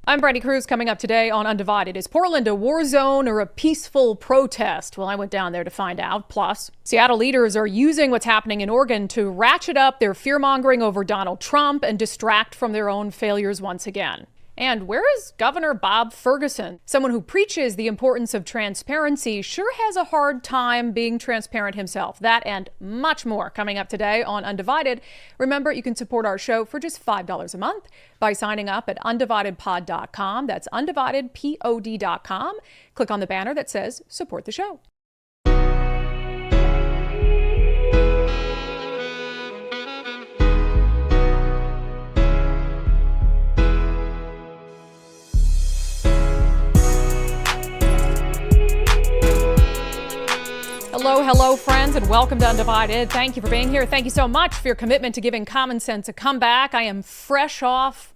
I'm Brandi Kruse. Coming up today on Undivided. Is Portland a war zone or a peaceful protest? Well, I went down there to find out. Plus, Seattle leaders are using what's happening in Oregon to ratchet up their fear-mongering over Donald Trump and distract from their own failures once again. And where is Governor Bob Ferguson? Someone who preaches the importance of transparency sure has a hard time being transparent himself. That and much more coming up today on Undivided. Remember, you can support our show for just $5 a month by signing up at undividedpod.com. That's undividedpod.com. Click on the banner that says support the show. Hello, friends, and welcome to Undivided. Thank you for being here. Thank you so much for your commitment to giving common sense a comeback. I am fresh off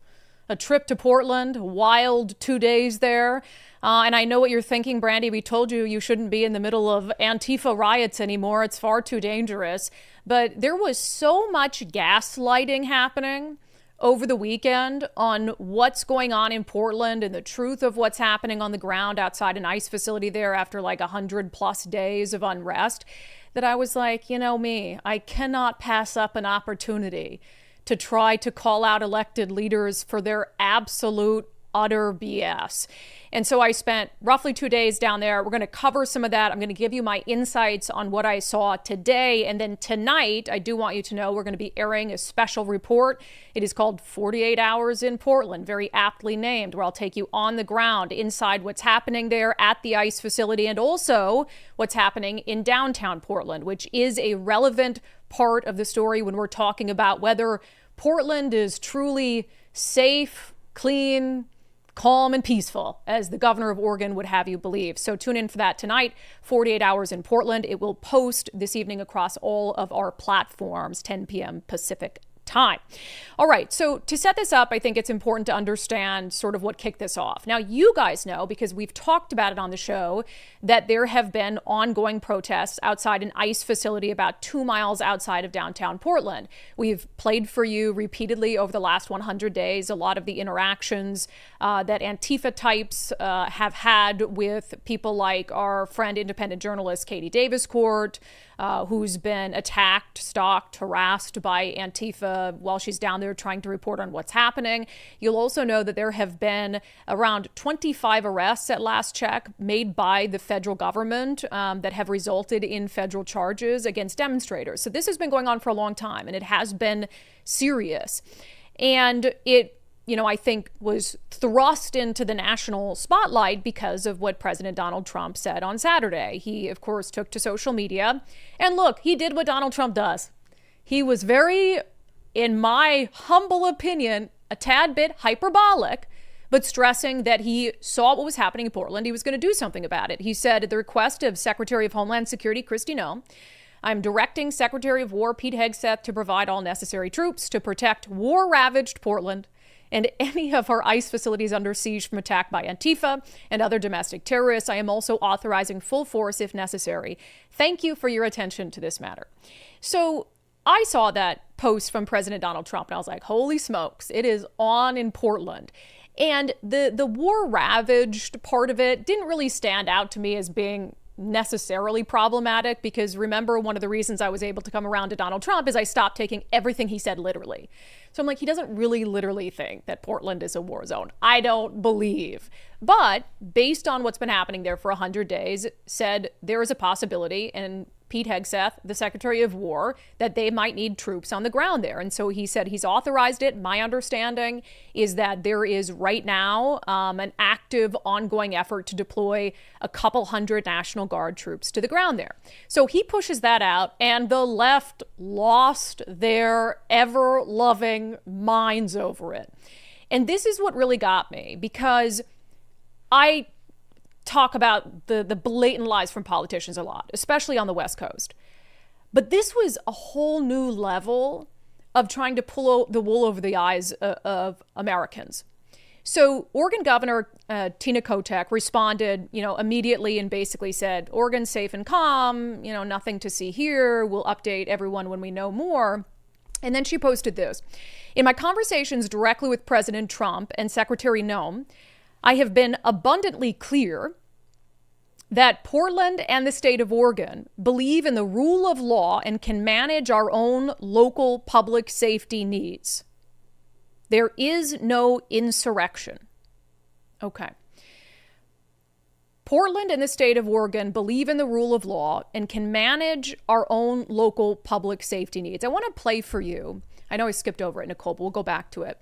a trip to Portland, wild 2 days there. And I know what you're thinking, Brandi. We told you you shouldn't be in the middle of Antifa riots anymore. It's far too dangerous. But there was so much gaslighting happening over the weekend on what's going on in Portland and the truth of what's happening on the ground outside an ICE facility there after like 100+ days of unrest, that I was like, you know me, I cannot pass up an opportunity to try to call out elected leaders for their absolute utter BS. And so I spent roughly 2 days down there. We're going to cover some of that. I'm going to give you my insights on what I saw today. And then tonight, I do want you to know we're going to be airing a special report. It is called 48 Hours in Portland, very aptly named, where I'll take you on the ground inside what's happening there at the ICE facility and also what's happening in downtown Portland, which is a relevant part of the story when we're talking about whether Portland is truly safe, clean, calm and peaceful, as the governor of Oregon would have you believe. So tune in for that tonight, 48 Hours in Portland. It will post this evening across all of our platforms, 10 p.m. Pacific time. All right, so to set this up, I think it's important to understand sort of what kicked this off. Now, you guys know, because we've talked about it on the show, that there have been ongoing protests outside an ICE facility about 2 miles outside of downtown Portland. We've played for you repeatedly over the last 100 days a lot of the interactions that Antifa types have had with people like our friend, independent journalist Katie Davis-Court, who's been attacked, stalked, harassed by Antifa while she's down there trying to report on what's happening. You'll also know that there have been around 25 arrests at last check made by the federal government that have resulted in federal charges against demonstrators. So this has been going on for a long time, and it has been serious. And it, I think was thrust into the national spotlight because of what President Donald Trump said on Saturday. He, of course, took to social media. And look, he did what Donald Trump does. He was very, in my humble opinion, a tad bit hyperbolic, but stressing that he saw what was happening in Portland. He was going to do something about it. He said at the request of Secretary of Homeland Security, Kristi Noem, I'm directing Secretary of War Pete Hegseth to provide all necessary troops to protect war-ravaged Portland and any of our ICE facilities under siege from attack by Antifa and other domestic terrorists. I am also authorizing full force if necessary. Thank you for your attention to this matter. So I saw that post from President Donald Trump, and I was like, holy smokes, it is on in Portland. And the war-ravaged part of it didn't really stand out to me as being necessarily problematic, because remember, one of the reasons I was able to come around to Donald Trump is I stopped taking everything he said literally. So I'm like, he doesn't really literally think that Portland is a war zone. I don't believe. But based on what's been happening there for 100 days, said there is a possibility, and Pete Hegseth, the Secretary of War, that they might need troops on the ground there. And so he said he's authorized it. My understanding is that there is right now an active ongoing effort to deploy a couple hundred National Guard troops to the ground there. So he pushes that out, and the left lost their ever-loving minds over it. And this is what really got me, because I talk about the blatant lies from politicians a lot, especially on the West Coast. But this was a whole new level of trying to pull the wool over the eyes of Americans. So Oregon Governor Tina Kotek responded, immediately and basically said, Oregon's safe and calm, nothing to see here. We'll update everyone when we know more. And then she posted this. In my conversations directly with President Trump and Secretary Noem, I have been abundantly clear that Portland and the state of Oregon believe in the rule of law and can manage our own local public safety needs. There is no insurrection. Okay. Portland and the state of Oregon believe in the rule of law and can manage our own local public safety needs. I want to play for you. I know I skipped over it, Nicole, but we'll go back to it.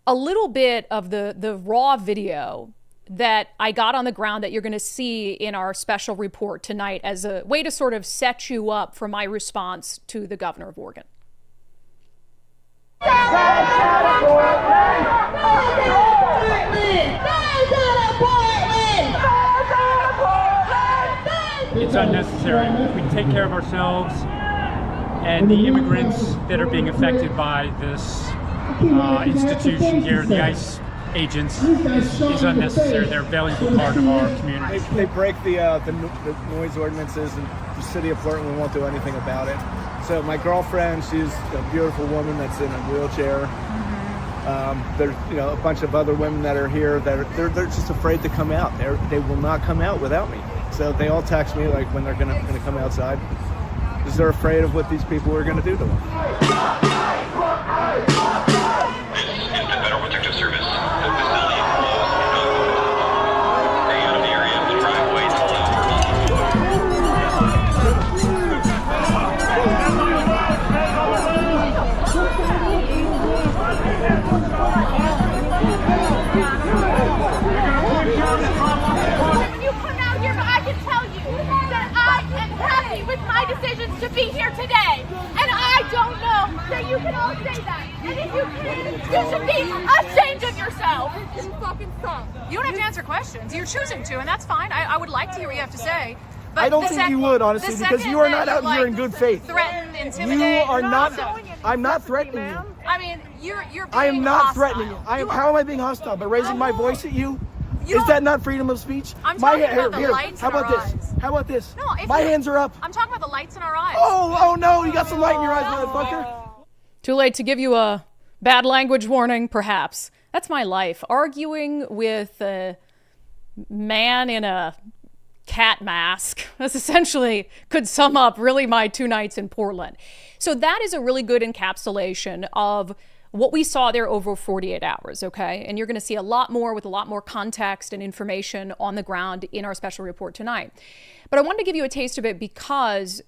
A little bit of the raw video that I got on the ground that you're going to see in our special report tonight as a way to sort of set you up for my response to the governor of Oregon. It's unnecessary. We take care of ourselves, and the immigrants that are being affected by this institution here, the ICE agents, is unnecessary. They're a valuable part of our community. They break the noise ordinances, and the city of Portland won't do anything about it. So my girlfriend, she's a beautiful woman that's in a wheelchair. There's a bunch of other women that are here that they're just afraid to come out. They will not come out without me. So they all text me like when they're gonna come outside, because they're afraid of what these people are gonna do to them. Federal Protective Service. The facility is closed. Stay out of the area. The driveway is with my decisions to be here today, and I don't know that you can all say that. And if you can, you should be ashamed of yourself. You fucking suck. You don't have to answer questions. You're choosing to, and that's fine. I would like to hear what you have to say. But I don't think you would, honestly, because you are not out here in good faith. Threaten, intimidate. You are not. I'm not threatening you. I mean, you're being I am not hostile. threatening you. How am I being hostile? By raising my voice at you? Is that not freedom of speech? I'm talking about the lights How in our about this? eyes. How about this? No, my hands are up. I'm talking about the lights in our eyes. Oh no, you got some light in your eyes, motherfucker. Too late to give you a bad language warning, perhaps. That's my life. Arguing with a man in a cat mask. That's essentially could sum up really my 2 nights in Portland. So that is a really good encapsulation of what we saw there over 48 hours, okay? And you're going to see a lot more with a lot more context and information on the ground in our special report tonight. But I wanted to give you a taste of it because,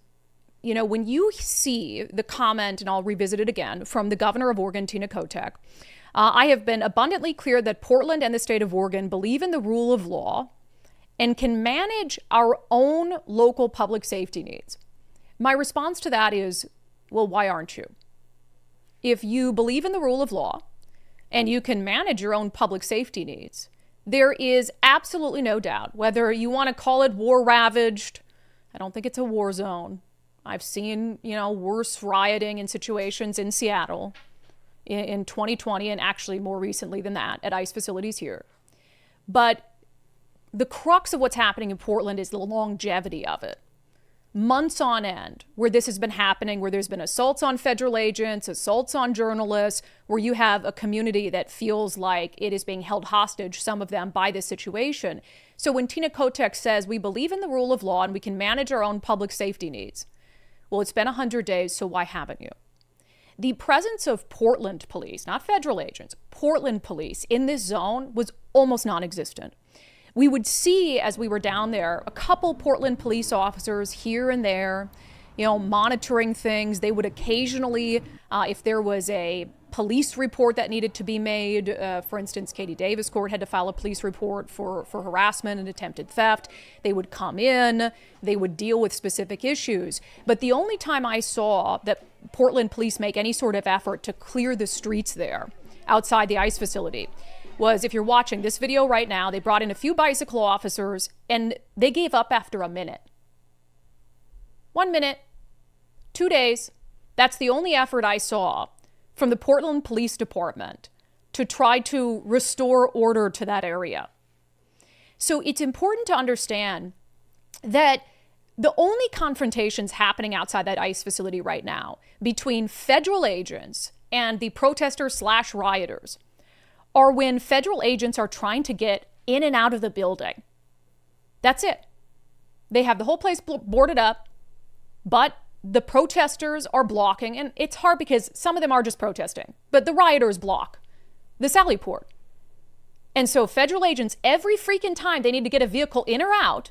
when you see the comment, and I'll revisit it again, from the governor of Oregon, Tina Kotek, I have been abundantly clear that Portland and the state of Oregon believe in the rule of law and can manage our own local public safety needs. My response to that is, well, why aren't you? If you believe in the rule of law and you can manage your own public safety needs, there is absolutely no doubt, whether you want to call it war ravaged, I don't think it's a war zone. I've seen, worse rioting in situations in Seattle in 2020 and actually more recently than that at ICE facilities here. But the crux of what's happening in Portland is the longevity of it. Months on end where this has been happening, where there's been assaults on federal agents, assaults on journalists, where you have a community that feels like it is being held hostage, some of them, by this situation. So when Tina Kotek says we believe in the rule of law and we can manage our own public safety needs, well, it's been 100 days, so why haven't you? The presence of Portland police, not federal agents, Portland police in this zone was almost non-existent. We would see, as we were down there, a couple Portland police officers here and there, monitoring things. They would occasionally, if there was a police report that needed to be made, for instance, Katie Davis Court had to file a police report for harassment and attempted theft. They would come in, they would deal with specific issues. But the only time I saw that Portland police make any sort of effort to clear the streets there outside the ICE facility was, if you're watching this video right now, they brought in a few bicycle officers and they gave up after a minute. 1 minute, 2 days. That's the only effort I saw from the Portland Police Department to try to restore order to that area. So it's important to understand that The only confrontations happening outside that ICE facility right now between federal agents and the protesters/rioters are when federal agents are trying to get in and out of the building. That's it. They have the whole place boarded up, but the protesters are blocking, and it's hard because some of them are just protesting, but the rioters block the sally port. And so federal agents, every freaking time they need to get a vehicle in or out,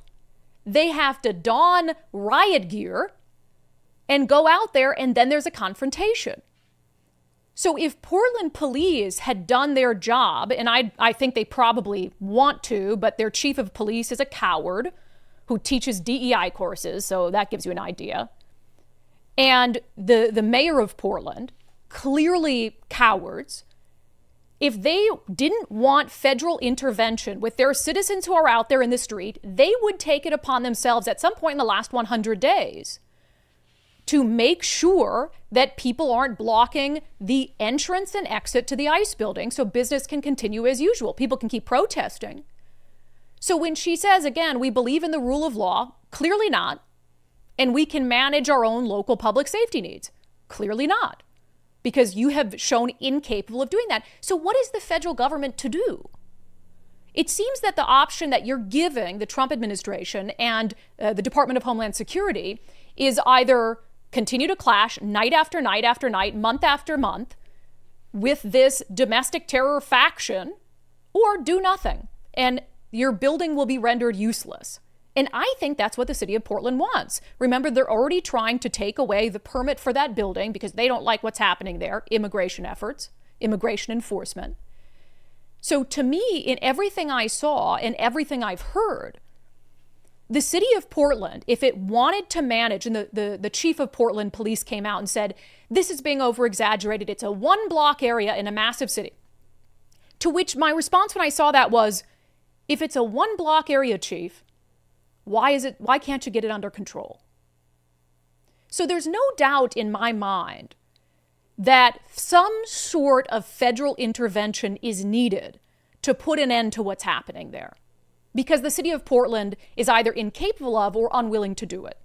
they have to don riot gear and go out there, and then there's a confrontation. So if Portland police had done their job, and I think they probably want to, but their chief of police is a coward who teaches DEI courses, so that gives you an idea. And the mayor of Portland, clearly cowards. If they didn't want federal intervention with their citizens who are out there in the street, they would take it upon themselves at some point in the last 100 days to make sure that people aren't blocking the entrance and exit to the ICE building so business can continue as usual. People can keep protesting. So when she says, again, we believe in the rule of law, clearly not, and we can manage our own local public safety needs, clearly not, because you have shown incapable of doing that. So what is the federal government to do? It seems that the option that you're giving the Trump administration and the Department of Homeland Security is either continue to clash night after night after night, month after month with this domestic terror faction, or do nothing, and your building will be rendered useless. And I think that's what the city of Portland wants. Remember, they're already trying to take away the permit for that building because they don't like what's happening there, immigration efforts, immigration enforcement. So to me, in everything I saw and everything I've heard, the city of Portland, if it wanted to manage, and the chief of Portland police came out and said, this is being over-exaggerated, it's a one-block area in a massive city. To which my response when I saw that was, if it's a one-block area, chief, why can't you get it under control? So there's no doubt in my mind that some sort of federal intervention is needed to put an end to what's happening there, because the city of Portland is either incapable of or unwilling to do it,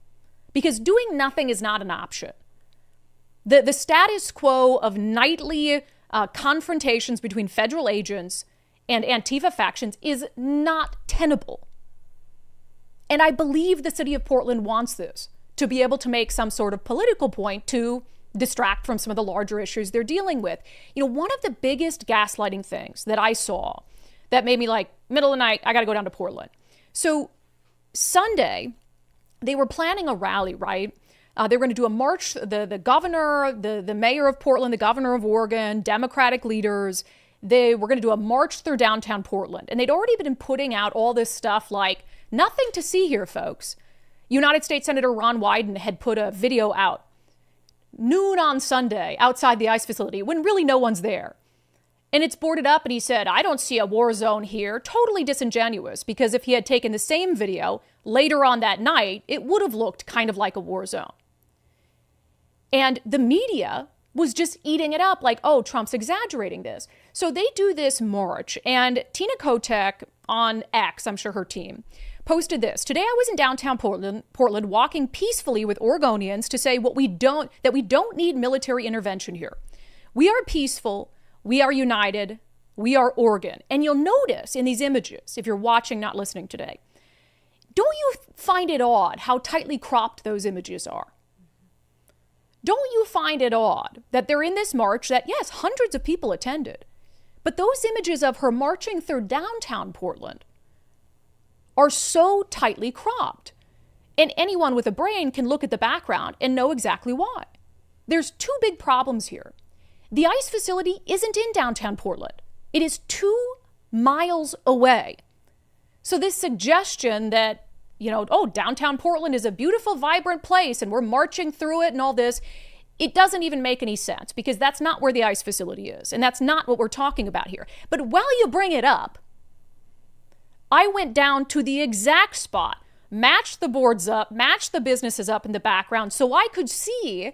because doing nothing is not an option. The status quo of nightly confrontations between federal agents and Antifa factions is not tenable. And I believe the city of Portland wants this to be able to make some sort of political point to distract from some of the larger issues they're dealing with. You know, one of the biggest gaslighting things that I saw that made me like, middle of the night, I got to go down to Portland. So Sunday, they were planning a rally, right? They were going to do a march. The governor, the mayor of Portland, the governor of Oregon, Democratic leaders, they were going to do a march through downtown Portland. And they'd already been putting out all this stuff like, nothing to see here, folks. United States Senator Ron Wyden had put a video out noon on Sunday outside the ICE facility when really no one's there. And it's boarded up, and he said, I don't see a war zone here. Totally disingenuous, because if he had taken the same video later on that night, it would have looked kind of like a war zone. And the media was just eating it up like, oh, Trump's exaggerating this. So they do this march, and Tina Kotek on X, I'm sure her team, posted this. Today I was in downtown Portland walking peacefully with Oregonians to say that we don't need military intervention here. We are peaceful, we are united, we are Oregon. And you'll notice in these images, if you're watching, not listening today, don't you find it odd how tightly cropped those images are? Don't you find it odd that they're in this march that, yes, hundreds of people attended, but those images of her marching through downtown Portland are so tightly cropped. And anyone with a brain can look at the background and know exactly why. There's two big problems here. The ICE facility isn't in downtown Portland. It is 2 miles away. So this suggestion that, downtown Portland is a beautiful, vibrant place and we're marching through it and all this, it doesn't even make any sense, because that's not where the ICE facility is. And that's not what we're talking about here. But while you bring it up, I went down to the exact spot, matched the boards up, matched the businesses up in the background so I could see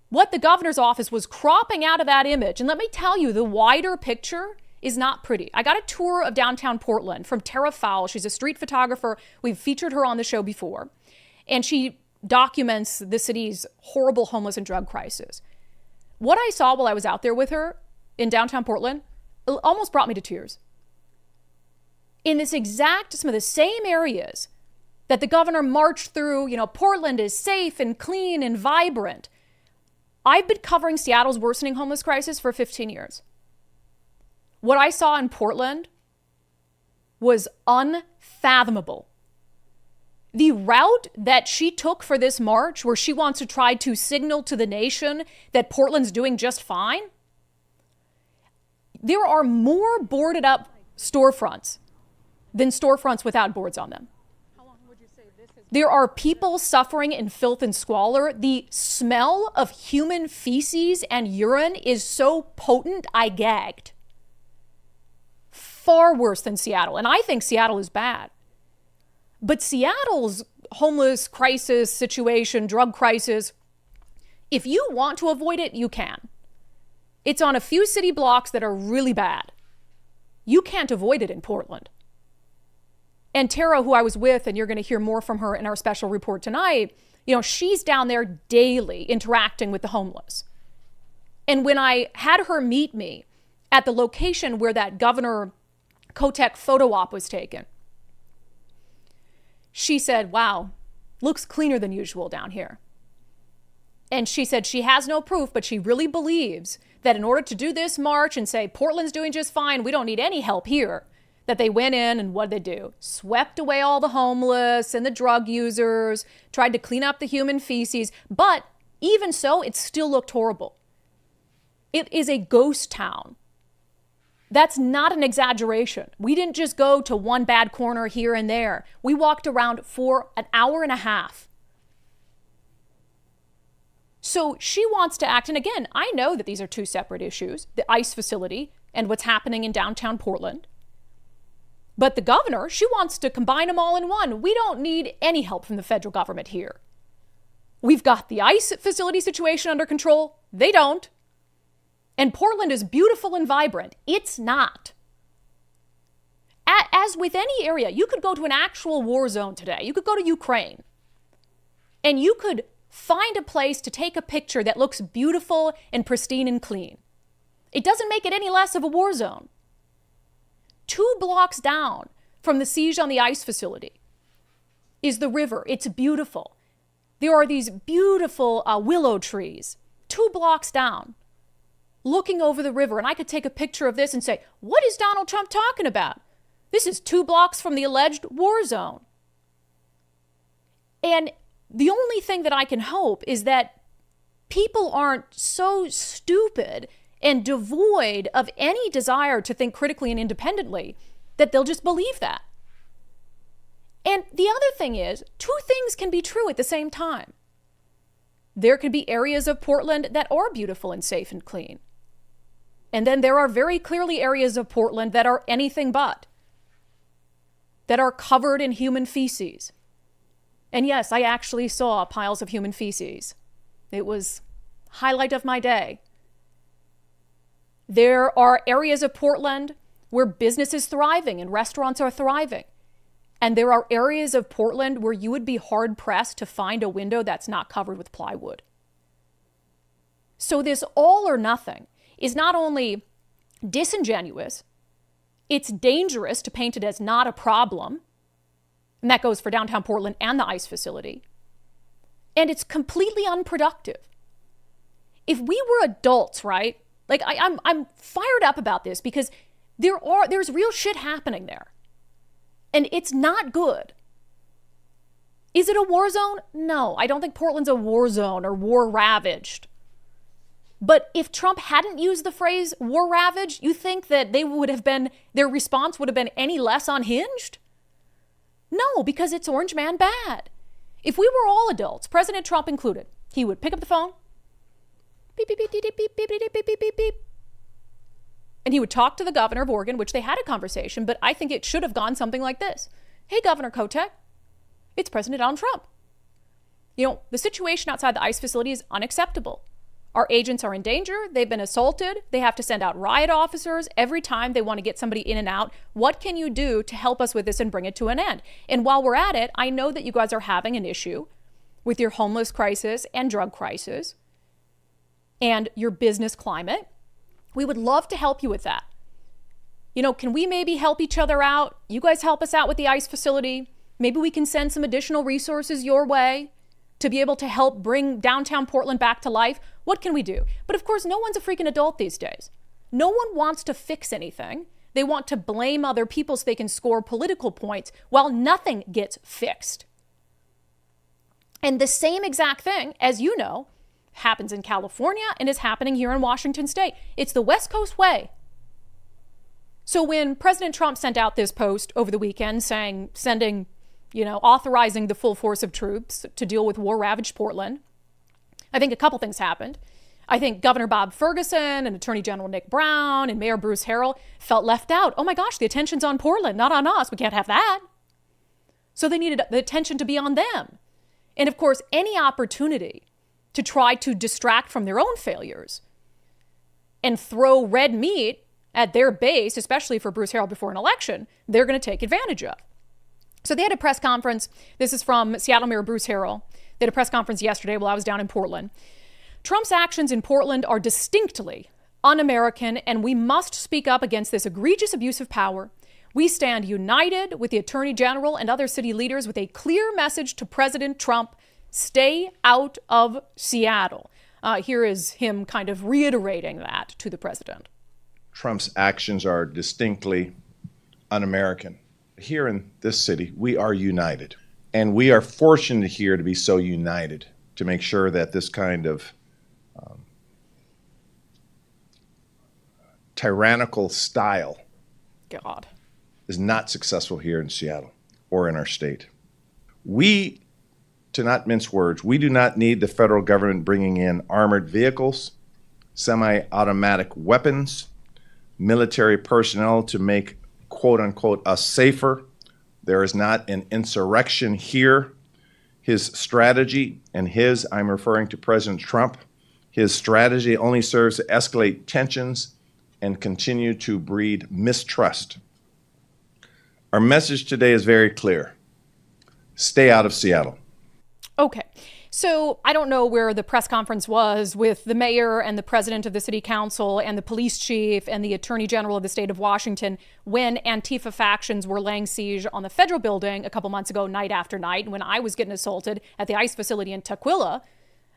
what the governor's office was cropping out of that image. And let me tell you, the wider picture is not pretty. I got a tour of downtown Portland from Tara Fowle. She's a street photographer. We've featured her on the show before. and she documents the city's horrible homeless and drug crisis. What I saw while I was out there with her in downtown Portland almost brought me to tears. In some of the same areas that the governor marched through, Portland is safe and clean and vibrant. I've been covering Seattle's worsening homeless crisis for 15 years. What I saw in Portland was unfathomable. The route that she took for this march, where she wants to try to signal to the nation that Portland's doing just fine, there are more boarded up storefronts than storefronts without boards on them. There are people suffering in filth and squalor. The smell of human feces and urine is so potent, I gagged. Far worse than Seattle. And I think Seattle is bad. But Seattle's homeless crisis situation, drug crisis, if you want to avoid it, you can. It's on a few city blocks that are really bad. You can't avoid it in Portland. And Tara, who I was with, and you're going to hear more from her in our special report tonight, she's down there daily interacting with the homeless. And when I had her meet me at the location where that Governor Kotek photo op was taken, she said, wow, looks cleaner than usual down here. And she said she has no proof, but she really believes that in order to do this march and say Portland's doing just fine, we don't need any help here, that they went in and what did they do? Swept away all the homeless and the drug users, tried to clean up the human feces. But even so, it still looked horrible. It is a ghost town. That's not an exaggeration. We didn't just go to one bad corner here and there. We walked around for an hour and a half. So she wants to act. And again, I know that these are two separate issues, the ICE facility and what's happening in downtown Portland. But the governor, she wants to combine them all in one. We don't need any help from the federal government here. We've got the ICE facility situation under control. They don't. And Portland is beautiful and vibrant. It's not. As with any area, you could go to an actual war zone today. You could go to Ukraine. And you could find a place to take a picture that looks beautiful and pristine and clean. It doesn't make it any less of a war zone. 2 blocks down from the siege on the ICE facility is the river. It's beautiful. There are these beautiful willow trees 2 blocks down looking over the river. And I could take a picture of this and say, what is Donald Trump talking about? This is 2 blocks from the alleged war zone. And the only thing that I can hope is that people aren't so stupid and devoid of any desire to think critically and independently that they'll just believe that. And the other thing is, 2 things can be true at the same time. There could be areas of Portland that are beautiful and safe and clean. And then there are very clearly areas of Portland that are anything but, that are covered in human feces. And yes, I actually saw piles of human feces. It was highlight of my day. There are areas of Portland where business is thriving and restaurants are thriving. And there are areas of Portland where you would be hard pressed to find a window that's not covered with plywood. So this all or nothing is not only disingenuous, it's dangerous to paint it as not a problem. And that goes for downtown Portland and the ICE facility. And it's completely unproductive. If we were adults, right? Like I'm fired up about this because there's real shit happening there. And it's not good. Is it a war zone? No, I don't think Portland's a war zone or war ravaged. But if Trump hadn't used the phrase war ravaged, you think that their response would have been any less unhinged? No, because it's Orange Man bad. If we were all adults, President Trump included, he would pick up the phone, beep, beep, beep, beep, beep, beep, beep, beep, beep, beep, beep. And he would talk to the governor of Oregon, which they had a conversation, but I think it should have gone something like this. Hey, Governor Kotek, it's President Donald Trump. The situation outside the ICE facility is unacceptable. Our agents are in danger. They've been assaulted. They have to send out riot officers every time they want to get somebody in and out. What can you do to help us with this and bring it to an end? And while we're at it, I know that you guys are having an issue with your homeless crisis and drug crisis and your business climate. We would love to help you with that. You know, can we maybe help each other out? You guys help us out with the ICE facility. Maybe we can send some additional resources your way to be able to help bring downtown Portland back to life. What can we do? But of course, no one's a freaking adult these days. No one wants to fix anything. They want to blame other people so they can score political points while nothing gets fixed. And the same exact thing, as you know, happens in California and is happening here in Washington state. It's the West Coast way. So when President Trump sent out this post over the weekend authorizing the full force of troops to deal with war-ravaged Portland, I think a couple things happened. I think Governor Bob Ferguson and Attorney General Nick Brown and Mayor Bruce Harrell felt left out. Oh my gosh, the attention's on Portland, not on us. We can't have that. So they needed the attention to be on them. And of course, any opportunity to try to distract from their own failures and throw red meat at their base, especially for Bruce Harrell before an election, they're going to take advantage of. So they had a press conference. This is from Seattle Mayor Bruce Harrell. They had a press conference yesterday while I was down in Portland. Trump's actions in Portland are distinctly un-American, and we must speak up against this egregious abuse of power. We stand united with the Attorney General and other city leaders with a clear message to President Trump: stay out of Seattle. Here is him kind of reiterating that to the president. Trump's actions are distinctly un-American. Here in this city, we are united. And we are fortunate here to be so united to make sure that this kind of tyrannical style is not successful here in Seattle or in our state. We, to not mince words, we do not need the federal government bringing in armored vehicles, semi-automatic weapons, military personnel to make, quote unquote, us safer. There is not an insurrection here. His strategy, I'm referring to President Trump, his strategy only serves to escalate tensions and continue to breed mistrust. Our message today is very clear. Stay out of Seattle. Okay. So I don't know where the press conference was with the mayor and the president of the city council and the police chief and the attorney general of the state of Washington when Antifa factions were laying siege on the federal building a couple months ago, night after night, and when I was getting assaulted at the ICE facility in Tacoma.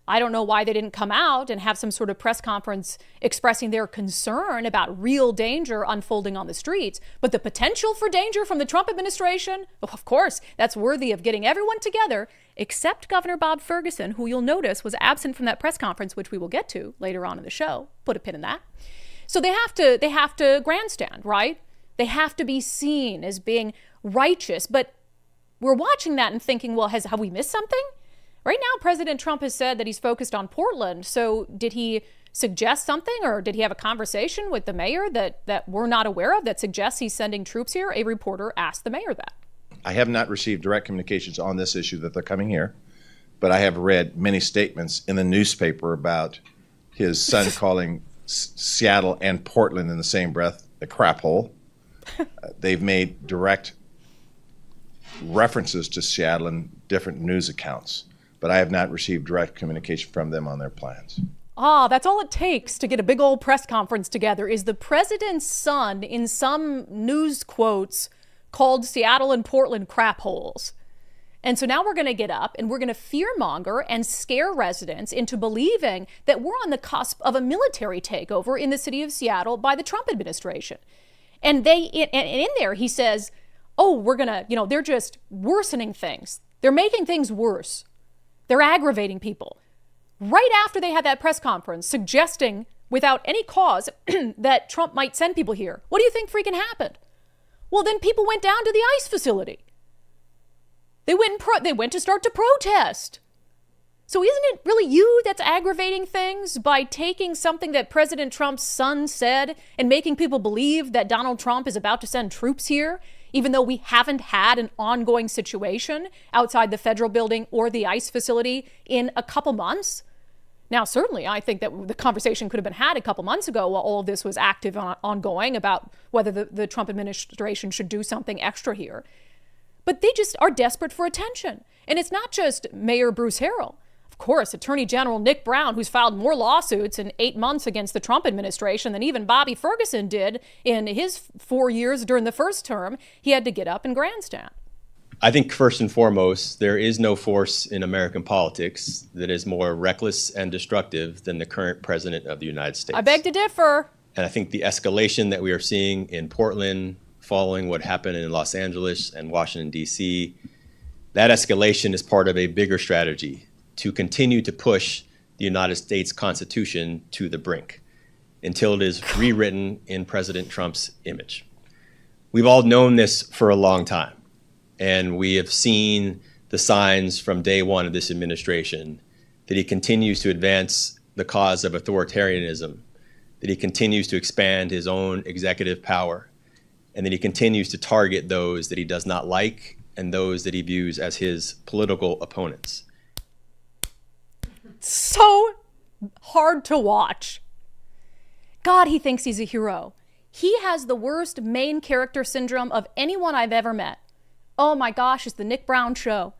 I don't know why they didn't come out and have some sort of press conference expressing their concern about real danger unfolding on the streets. But the potential for danger from the Trump administration, of course, that's worthy of getting everyone together, except Governor Bob Ferguson, who you'll notice was absent from that press conference, which we will get to later on in the show. Put a pin in that. So they have to grandstand, right? They have to be seen as being righteous. But we're watching that and thinking, well, have we missed something? Right now, President Trump has said that he's focused on Portland. So did he suggest something, or did he have a conversation with the mayor that we're not aware of that suggests he's sending troops here? A reporter asked the mayor that. I have not received direct communications on this issue that they're coming here, but I have read many statements in the newspaper about his son calling Seattle and Portland in the same breath a crap hole. They've made direct references to Seattle in different news accounts, but I have not received direct communication from them on their plans. That's all it takes to get a big old press conference together is the president's son, in some news quotes, called Seattle and Portland crap holes. And so now we're going to get up and we're going to fearmonger and scare residents into believing that we're on the cusp of a military takeover in the city of Seattle by the Trump administration. And in there he says, oh, we're going to, they're just worsening things. They're making things worse. They're aggravating people. Right after they had that press conference suggesting without any cause that Trump might send people here. What do you think freaking happened? Well, then people went down to the ICE facility. They went to start to protest. So isn't it really you that's aggravating things by taking something that President Trump's son said and making people believe that Donald Trump is about to send troops here, even though we haven't had an ongoing situation outside the federal building or the ICE facility in a couple months? Now, certainly, I think that the conversation could have been had a couple months ago while all of this was active and ongoing about whether the Trump administration should do something extra here. but they just are desperate for attention. And it's not just Mayor Bruce Harrell. Of course, Attorney General Nick Brown, who's filed more lawsuits in 8 months against the Trump administration than even Bobby Ferguson did in his 4 years during the first term, he had to get up and grandstand. I think first and foremost, there is no force in American politics that is more reckless and destructive than the current president of the United States. I beg to differ. And I think the escalation that we are seeing in Portland following what happened in Los Angeles and Washington, D.C., that escalation is part of a bigger strategy to continue to push the United States Constitution to the brink until it is rewritten in President Trump's image. We've all known this for a long time, and we have seen the signs from day one of this administration that he continues to advance the cause of authoritarianism, that he continues to expand his own executive power, and that he continues to target those that he does not like and those that he views as his political opponents. So hard to watch. God, he thinks he's a hero. He has the worst main character syndrome of anyone I've ever met. Oh my gosh, it's the Nick Brown show.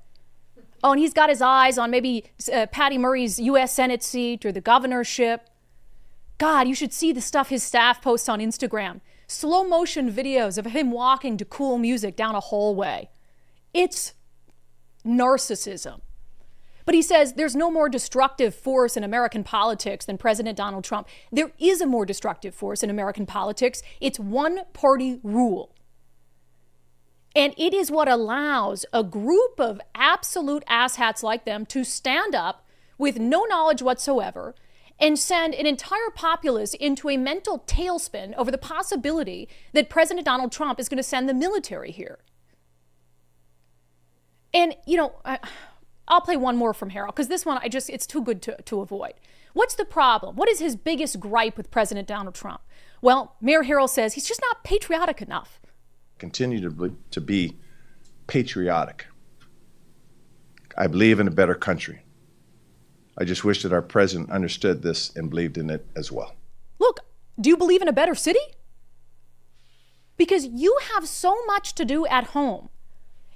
Oh, and he's got his eyes on maybe Patty Murray's U.S. Senate seat or the governorship. God, you should see the stuff his staff posts on Instagram. Slow motion videos of him walking to cool music down a hallway. It's narcissism. But he says there's no more destructive force in American politics than President Donald Trump. There is a more destructive force in American politics. It's one-party rule. And it is what allows a group of absolute asshats like them to stand up with no knowledge whatsoever and send an entire populace into a mental tailspin over the possibility that President Donald Trump is going to send the military here. And, you know, I'll play one more from Harrell, because this one, it's too good to avoid. What's the problem? What is his biggest gripe with President Donald Trump? Well, Mayor Harrell says he's just not patriotic enough. Continue to be patriotic. I believe in a better country. I just wish that our president understood this and believed in it as well. Look, do you believe in a better city? Because you have so much to do at home.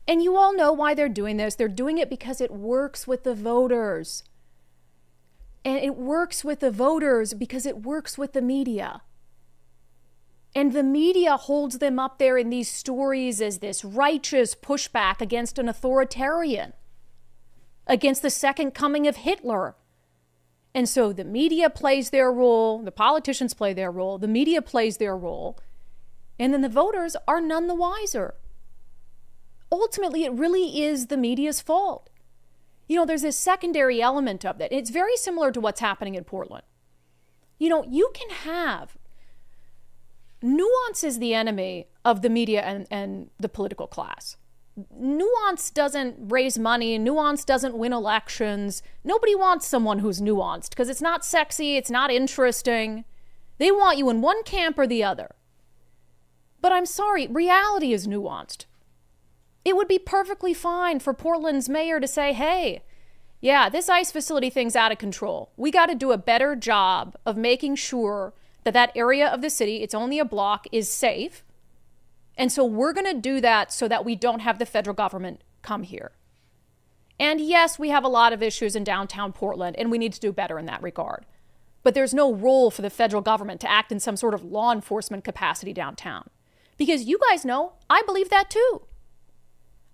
And you all know why they're doing this. They're doing it because it works with the voters. And it works with the voters because it works with the media. And the media holds them up there in these stories as this righteous pushback against an authoritarian, against the second coming of Hitler. And so the media plays their role, the politicians play their role, the media plays their role, and then the voters are none the wiser. Ultimately, it really is the media's fault. You know, there's this secondary element of that. It's very similar to what's happening in Portland. You know, you can have Nuance is the enemy of the media and the political class. Nuance doesn't raise money. Nuance doesn't win elections. Nobody wants someone who's nuanced because it's not sexy. It's not interesting. They want you in one camp or the other. But I'm sorry, reality is nuanced. It would be perfectly fine for Portland's mayor to say, hey, yeah, this ICE facility thing's out of control. We got to do a better job of making sure that that area of the city, it's only a block, is safe. And so we're going to do that so that we don't have the federal government come here. And yes, we have a lot of issues in downtown Portland, and we need to do better in that regard. But there's no role for the federal government to act in some sort of law enforcement capacity downtown. Because you guys know, I believe that too.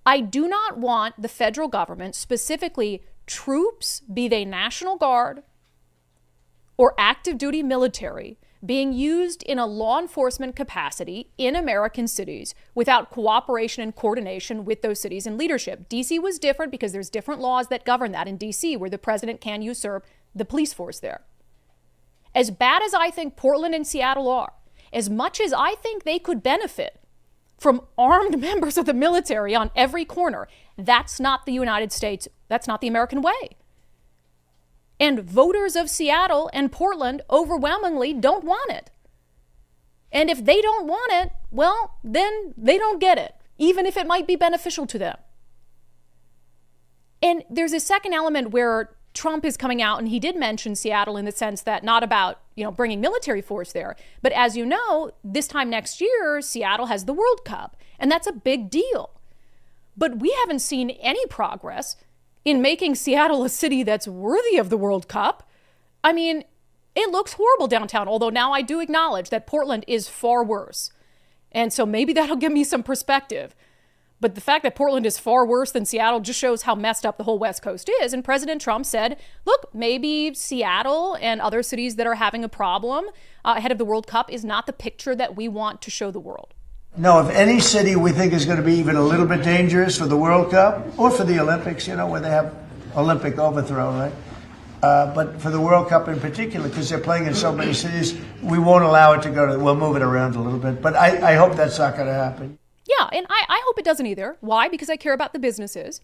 I do not want the federal government, specifically troops, be they National Guard or active duty military, being used in a law enforcement capacity in American cities without cooperation and coordination with those cities and leadership. D.C. was different because there's different laws that govern that in D.C. where the president can usurp the police force there. As bad as I think Portland and Seattle are, as much as I think they could benefit from armed members of the military on every corner, that's not the United States. That's not the American way. And voters of Seattle and Portland overwhelmingly don't want it. And if they don't want it, well, then they don't get it, even if it might be beneficial to them. And there's a second element where Trump is coming out, and he did mention Seattle in the sense that not about, bringing military force there. But as you know, this time next year, Seattle has the World Cup, and that's a big deal. But we haven't seen any progress in making Seattle a city that's worthy of the World Cup. I mean, it looks horrible downtown, although now I do acknowledge that Portland is far worse. And so maybe that'll give me some perspective. But the fact that Portland is far worse than Seattle just shows how messed up the whole West Coast is. And President Trump said, look, maybe Seattle and other cities that are having a problem ahead of the World Cup is not the picture that we want to show the world. No, if any city we think is going to be even a little bit dangerous for the World Cup or for the Olympics, you know, where they have Olympic overthrow, right? But for the World Cup in particular, because they're playing in so many cities, we won't allow it to go to, we'll move it around a little bit. But I hope that's not going to happen. Yeah, and I hope it doesn't either. Why? Because I care about the businesses.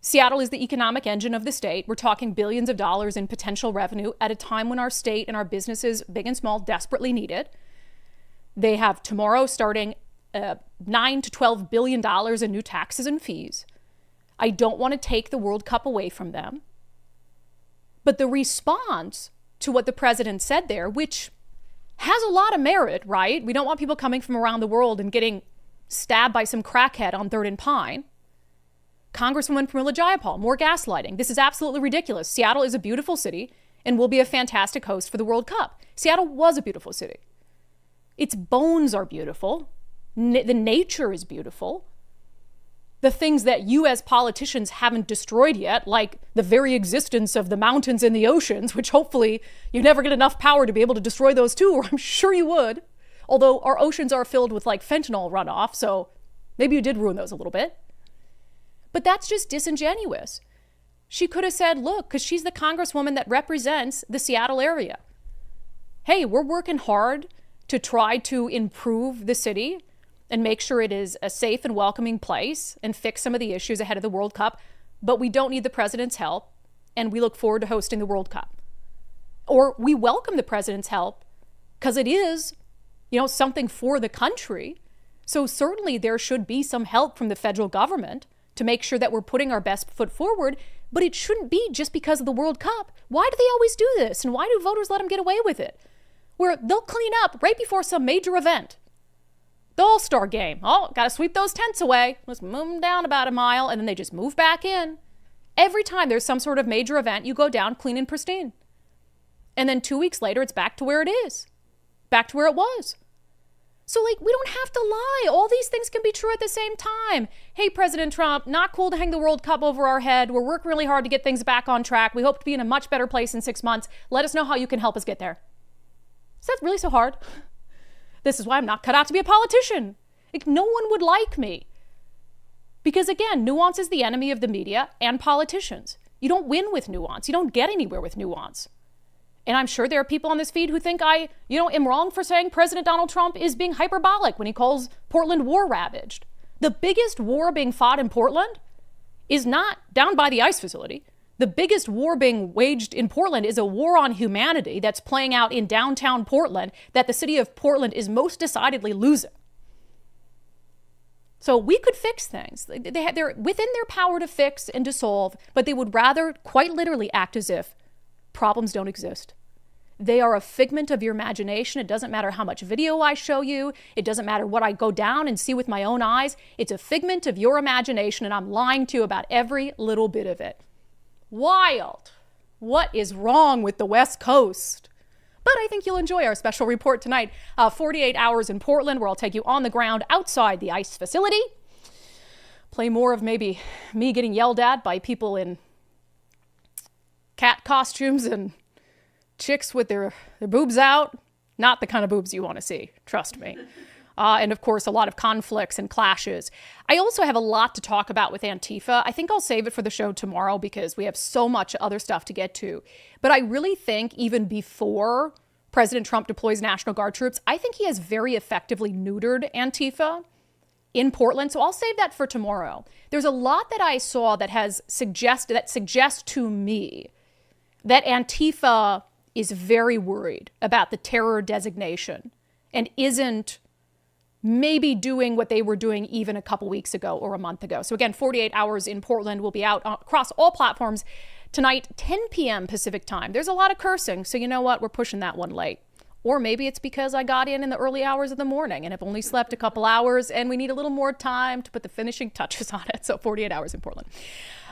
Seattle is the economic engine of the state. We're talking billions of dollars in potential revenue at a time when our state and our businesses, big and small, desperately need it. They have tomorrow starting $9 to $12 billion in new taxes and fees. I don't want to take the World Cup away from them. But the response to what the president said there, which has a lot of merit, right? We don't want people coming from around the world and getting stabbed by some crackhead on 3rd and Pine. Congresswoman Pramila Jayapal, more gaslighting. This is absolutely ridiculous. Seattle is a beautiful city and will be a fantastic host for the World Cup. Seattle was a beautiful city. Its bones are beautiful. The nature is beautiful. The things that you as politicians haven't destroyed yet, like the very existence of the mountains and the oceans, which hopefully you never get enough power to be able to destroy those too, or I'm sure you would. Although our oceans are filled with like fentanyl runoff, so maybe you did ruin those a little bit. But that's just disingenuous. She could have said, look, because she's the congresswoman that represents the Seattle area. Hey, we're working hard to try to improve the city and make sure it is a safe and welcoming place and fix some of the issues ahead of the World Cup, but we don't need the president's help, and we look forward to hosting the World Cup. Or we welcome the president's help because it is, you know, something for the country. So certainly there should be some help from the federal government to make sure that we're putting our best foot forward, but it shouldn't be just because of the World Cup. Why do they always do this? And why do voters let them get away with it? Where they'll clean up right before some major event. The All-Star game. Oh, got to sweep those tents away. Let's move them down about a mile, and then they just move back in. Every time there's some sort of major event, you go down clean and pristine. And then 2 weeks later, it's back to where it is. Back to where it was. So, like, we don't have to lie. All these things can be true at the same time. Hey, President Trump, not cool to hang the World Cup over our head. We're working really hard to get things back on track. We hope to be in a much better place in 6 months. Let us know how you can help us get there. Is that really so hard? This is why I'm not cut out to be a politician. Like, no one would like me. Because again, nuance is the enemy of the media and politicians. You don't win with nuance. You don't get anywhere with nuance. And I'm sure there are people on this feed who think I, am wrong for saying President Donald Trump is being hyperbolic when he calls Portland war ravaged. The biggest war being fought in Portland is not down by the ice facility. The biggest war being waged in Portland is a war on humanity that's playing out in downtown Portland that the city of Portland is most decidedly losing. So we could fix things. They're within their power to fix and to solve, but they would rather quite literally act as if problems don't exist. They are a figment of your imagination. It doesn't matter how much video I show you. It doesn't matter what I go down and see with my own eyes. It's a figment of your imagination, and I'm lying to you about every little bit of it. Wild. What is wrong with the West Coast? But I think you'll enjoy our special report tonight. 48 hours in Portland, where I'll take you on the ground outside the ICE facility. Play more of maybe me getting yelled at by people in cat costumes and chicks with their boobs out. Not the kind of boobs you want to see, trust me. And of course, a lot of conflicts and clashes. I also have a lot to talk about with Antifa. I think I'll save it for the show tomorrow because we have so much other stuff to get to. But I really think even before President Trump deploys National Guard troops, I think he has very effectively neutered Antifa in Portland. So I'll save that for tomorrow. There's a lot that I saw that suggests to me that Antifa is very worried about the terror designation and isn't maybe doing what they were doing even a couple weeks ago or a month ago. So again, 48 hours in Portland will be out across all platforms tonight, 10 p.m. Pacific time. There's a lot of cursing, so you know what? We're pushing that one late. Or maybe it's because I got in the early hours of the morning and have only slept a couple hours and we need a little more time to put the finishing touches on it. So 48 hours in Portland.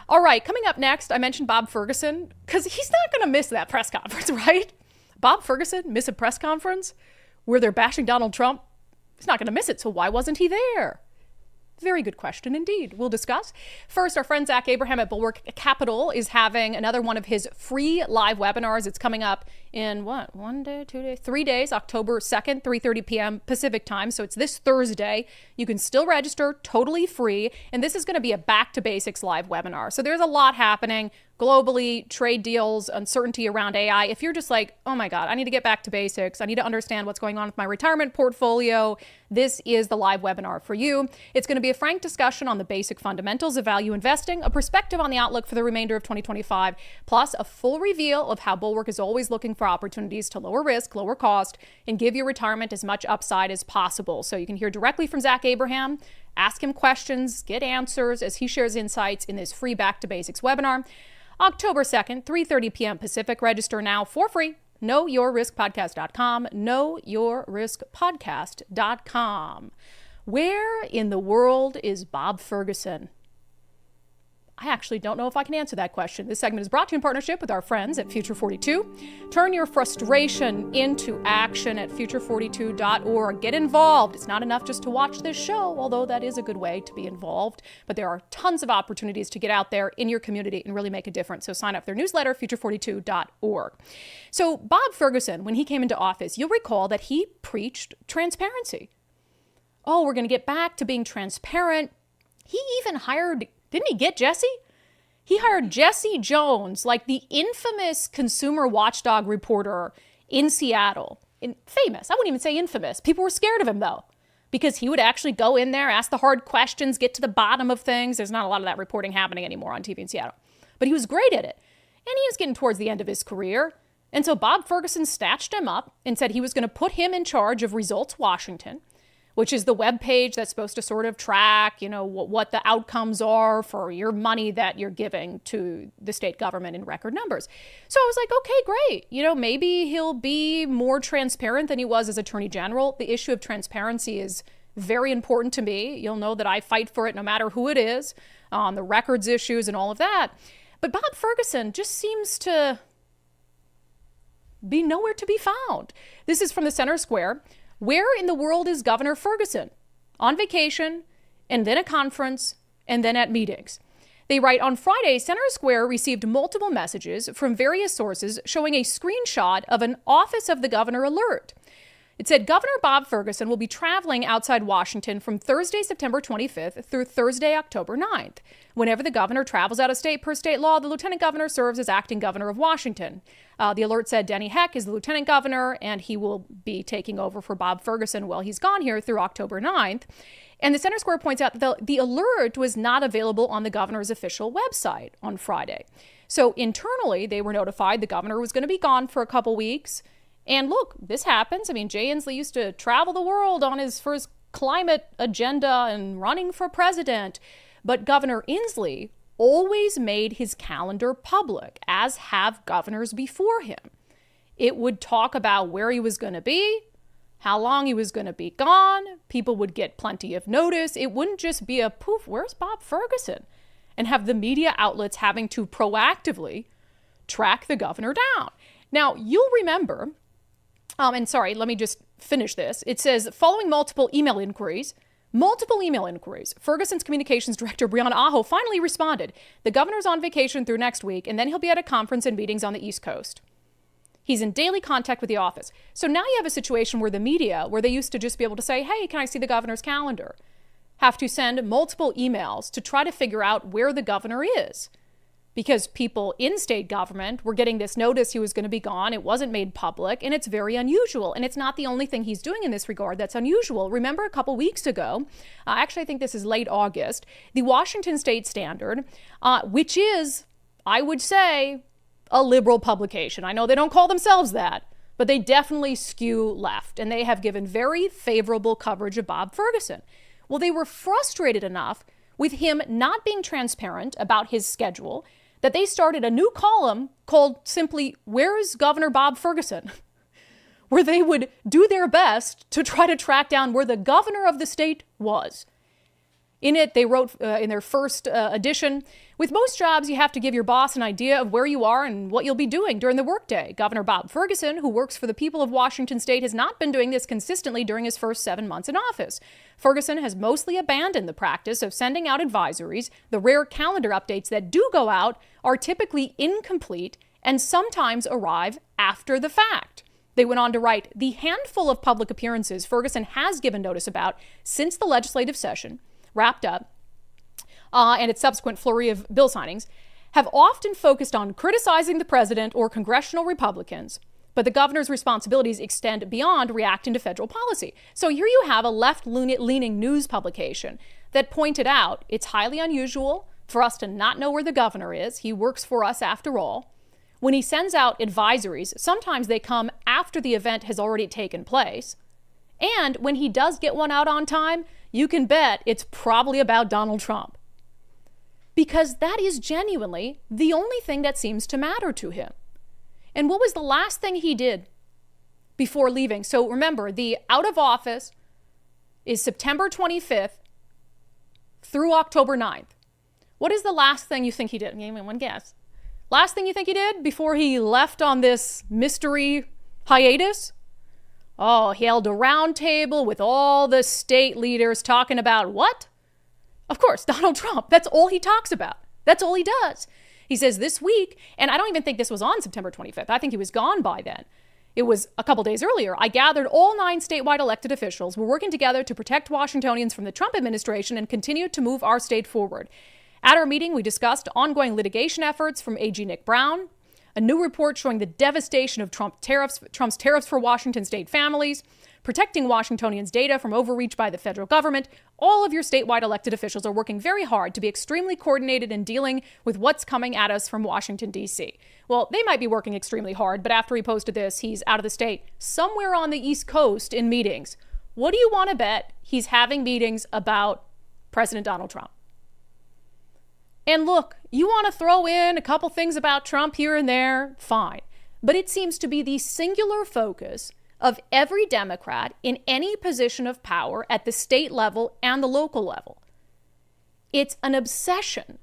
All right, coming up next, I mentioned Bob Ferguson because he's not going to miss that press conference, right? Bob Ferguson miss a press conference where they're bashing Donald Trump? He's not going to miss it, so why wasn't he there? Very good question indeed. We'll discuss. First, our friend Zach Abraham at Bulwark Capital is having another one of his free live webinars. It's coming up in 1 day, 2 days, 3 days, October 2nd, 3:30 p.m. Pacific time. So it's this Thursday. You can still register, totally free. And this is going to be a back to basics live webinar. So there's a lot happening globally, trade deals, uncertainty around AI. If you're just like, oh my God, I need to get back to basics. I need to understand what's going on with my retirement portfolio. This is the live webinar for you. It's going to be a frank discussion on the basic fundamentals of value investing, a perspective on the outlook for the remainder of 2025, plus a full reveal of how Bulwark is always looking for opportunities to lower risk, lower cost, and give your retirement as much upside as possible. So you can hear directly from Zach Abraham, ask him questions, get answers as he shares insights in this free Back to Basics webinar. October 2nd, 3:30 p.m. Pacific. Register now for free. KnowYourRiskPodcast.com. KnowYourRiskPodcast.com. Where in the world is Bob Ferguson? I actually don't know if I can answer that question. This segment is brought to you in partnership with our friends at Future 42. Turn your frustration into action at future42.org. Get involved. It's not enough just to watch this show, although that is a good way to be involved. But there are tons of opportunities to get out there in your community and really make a difference. So sign up for their newsletter, future42.org. So Bob Ferguson, when he came into office, you'll recall that he preached transparency. Oh, we're going to get back to being transparent. He even hired... Didn't he get Jesse? He hired Jesse Jones, like the infamous consumer watchdog reporter in Seattle. Famous. I wouldn't even say infamous. People were scared of him, though, because he would actually go in there, ask the hard questions, get to the bottom of things. There's not a lot of that reporting happening anymore on TV in Seattle. But he was great at it. And he was getting towards the end of his career. And so Bob Ferguson snatched him up and said he was going to put him in charge of Results Washington, which is the web page that's supposed to sort of track, what the outcomes are for your money that you're giving to the state government in record numbers. So I was like, okay, great. Maybe he'll be more transparent than he was as Attorney General. The issue of transparency is very important to me. You'll know that I fight for it no matter who it is, on the records issues and all of that. But Bob Ferguson just seems to be nowhere to be found. This is from the Center Square. Where in the world is Governor Ferguson? On vacation, and then a conference, and then at meetings. They write, on Friday, Center Square received multiple messages from various sources showing a screenshot of an Office of the Governor alert. It said Governor Bob Ferguson will be traveling outside Washington from Thursday, September 25th through Thursday, October 9th. Whenever the governor travels out of state per state law, the lieutenant governor serves as acting governor of Washington. The alert said Denny Heck is the lieutenant governor, and he will be taking over for Bob Ferguson while he's gone here through October 9th. And the Center Square points out that the alert was not available on the governor's official website on Friday. So internally, they were notified the governor was going to be gone for a couple weeks. And look, this happens. I mean, Jay Inslee used to travel the world on his first climate agenda and running for president. But Governor Inslee always made his calendar public, as have governors before him. It would talk about where he was going to be, how long he was going to be gone. People would get plenty of notice. It wouldn't just be a poof, where's Bob Ferguson? And have the media outlets having to proactively track the governor down. Now, you'll remember... and sorry, let me just finish this. It says, following multiple email inquiries, Ferguson's communications director, Brianna Aho, finally responded. The governor's on vacation through next week, and then he'll be at a conference and meetings on the East Coast. He's in daily contact with the office. So now you have a situation where the media, where they used to just be able to say, hey, can I see the governor's calendar? Have to send multiple emails to try to figure out where the governor is. Because people in state government were getting this notice he was going to be gone. It wasn't made public, and it's very unusual. And it's not the only thing he's doing in this regard that's unusual. Remember a couple weeks ago, actually I think this is late August, the Washington State Standard, which is, I would say, a liberal publication. I know they don't call themselves that, but they definitely skew left, and they have given very favorable coverage of Bob Ferguson. Well, they were frustrated enough with him not being transparent about his schedule that they started a new column called simply, Where is Governor Bob Ferguson? where they would do their best to try to track down where the governor of the state was. In it, they wrote in their first edition, with most jobs, you have to give your boss an idea of where you are and what you'll be doing during the workday. Governor Bob Ferguson, who works for the people of Washington state, has not been doing this consistently during his first 7 months in office. Ferguson has mostly abandoned the practice of sending out advisories. The rare calendar updates that do go out are typically incomplete and sometimes arrive after the fact. They went on to write, the handful of public appearances Ferguson has given notice about since the legislative session wrapped up, and its subsequent flurry of bill signings, have often focused on criticizing the president or congressional Republicans, but the governor's responsibilities extend beyond reacting to federal policy. So here you have a left-leaning news publication that pointed out it's highly unusual for us to not know where the governor is. He works for us after all. When he sends out advisories, sometimes they come after the event has already taken place. And when he does get one out on time, you can bet it's probably about Donald Trump. Because that is genuinely the only thing that seems to matter to him. And what was the last thing he did before leaving? So remember, the out of office is September 25th through October 9th. What is the last thing you think he did? Give me one guess. Last thing you think he did before he left on this mystery hiatus? Oh, he held a round table with all the state leaders talking about what? Of course, Donald Trump. That's all he talks about. That's all he does. He says this week, and I don't even think this was on September 25th. I think he was gone by then. It was a couple days earlier. I gathered all 9 statewide elected officials. We're working together to protect Washingtonians from the Trump administration and continue to move our state forward. At our meeting, we discussed ongoing litigation efforts from AG Nick Brown, a new report showing the devastation of Trump's tariffs for Washington state families, protecting Washingtonians' data from overreach by the federal government. All of your statewide elected officials are working very hard to be extremely coordinated in dealing with what's coming at us from Washington, D.C. Well, they might be working extremely hard, but after he posted this, he's out of the state, somewhere on the East Coast in meetings. What do you want to bet he's having meetings about President Donald Trump? And look, you want to throw in a couple things about Trump here and there, fine. But it seems to be the singular focus of every Democrat in any position of power at the state level and the local level. It's an obsession.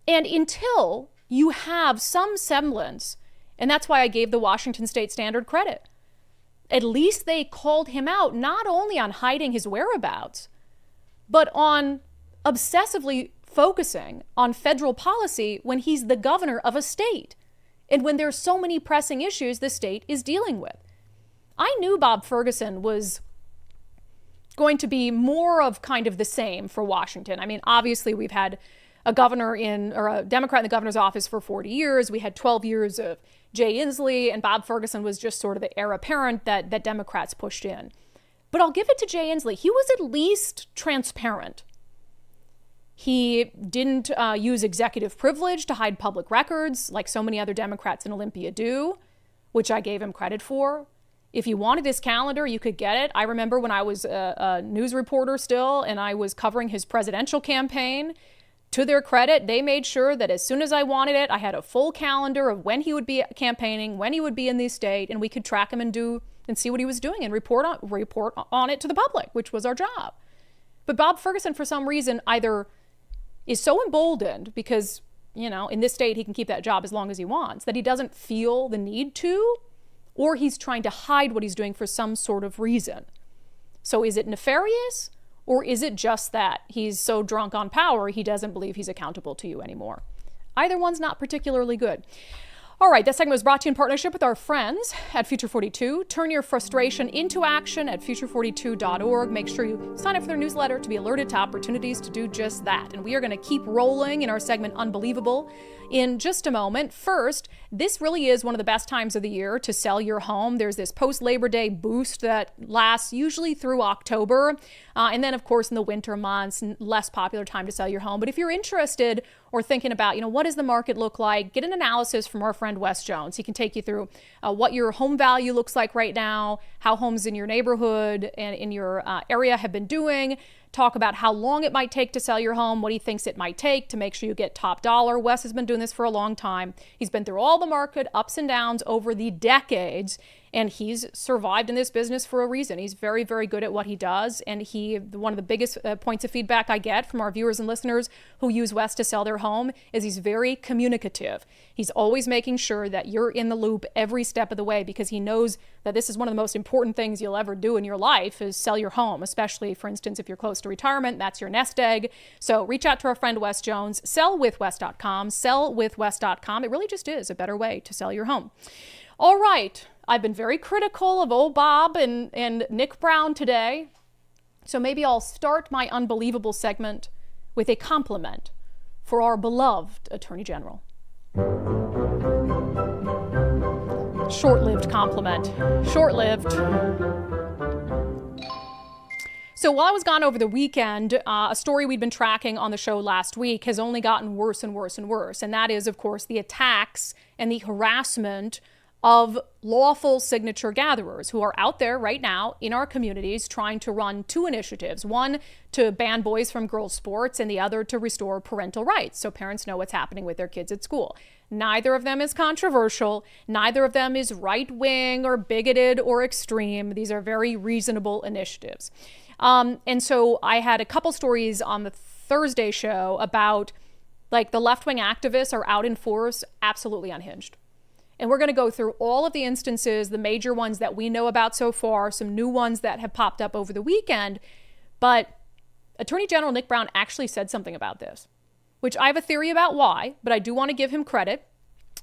And until you have some semblance, and that's why I gave the Washington State Standard credit, at least they called him out not only on hiding his whereabouts, but on obsessively focusing on federal policy when he's the governor of a state and when there's so many pressing issues the state is dealing with. I knew Bob Ferguson was going to be more of kind of the same for Washington. I mean, obviously we've had a Democrat in the governor's office for 40 years. We had 12 years of Jay Inslee, and Bob Ferguson was just sort of the heir apparent that Democrats pushed in. But I'll give it to Jay Inslee. He was at least transparent. He didn't use executive privilege to hide public records like so many other Democrats in Olympia do, which I gave him credit for. If you wanted his calendar, you could get it. I remember when I was a news reporter still and I was covering his presidential campaign. To their credit, they made sure that as soon as I wanted it, I had a full calendar of when he would be campaigning, when he would be in the state, and we could track him and see what he was doing and report on it to the public, which was our job. But Bob Ferguson, for some reason, either is so emboldened because, in this state he can keep that job as long as he wants, that he doesn't feel the need to, or he's trying to hide what he's doing for some sort of reason. So is it nefarious, or is it just that he's so drunk on power he doesn't believe he's accountable to you anymore? Either one's not particularly good. All right, that segment was brought to you in partnership with our friends at Future 42. Turn your frustration into action at future42.org. Make sure you sign up for their newsletter to be alerted to opportunities to do just that. And we are going to keep rolling in our segment Unbelievable in just a moment. First, this really is one of the best times of the year to sell your home. There's this post-Labor Day boost that lasts usually through October. And then, of course, in the winter months, less popular time to sell your home. But if you're interested or thinking about, what does the market look like, get an analysis from our friend Wes Jones. He can take you through what your home value looks like right now, how homes in your neighborhood and in your area have been doing, talk about how long it might take to sell your home, what he thinks it might take to make sure you get top dollar. Wes has been doing this for a long time. He's been through all the market ups and downs over the decades, and he's survived in this business for a reason. He's very, very good at what he does. And one of the biggest points of feedback I get from our viewers and listeners who use Wes to sell their home is he's very communicative. He's always making sure that you're in the loop every step of the way, because he knows that this is one of the most important things you'll ever do in your life is sell your home, especially, for instance, if you're close to retirement, that's your nest egg. So reach out to our friend Wes Jones, sellwithwes.com, sellwithwes.com. It really just is a better way to sell your home. All right. I've been very critical of old Bob and Nick Brown today. So maybe I'll start my unbelievable segment with a compliment for our beloved Attorney General. Short-lived compliment. Short-lived. So while I was gone over the weekend, a story we'd been tracking on the show last week has only gotten worse and worse and worse. And that is, of course, the attacks and the harassment of lawful signature gatherers who are out there right now in our communities trying to run two initiatives, one to ban boys from girls' sports and the other to restore parental rights so parents know what's happening with their kids at school. Neither of them is controversial. Neither of them is right-wing or bigoted or extreme. These are very reasonable initiatives. And so I had a couple stories on the Thursday show about like the left-wing activists are out in force, absolutely unhinged. And we're going to go through all of the instances, the major ones that we know about so far, some new ones that have popped up over the weekend. But Attorney General Nick Brown actually said something about this, which I have a theory about why, but I do want to give him credit.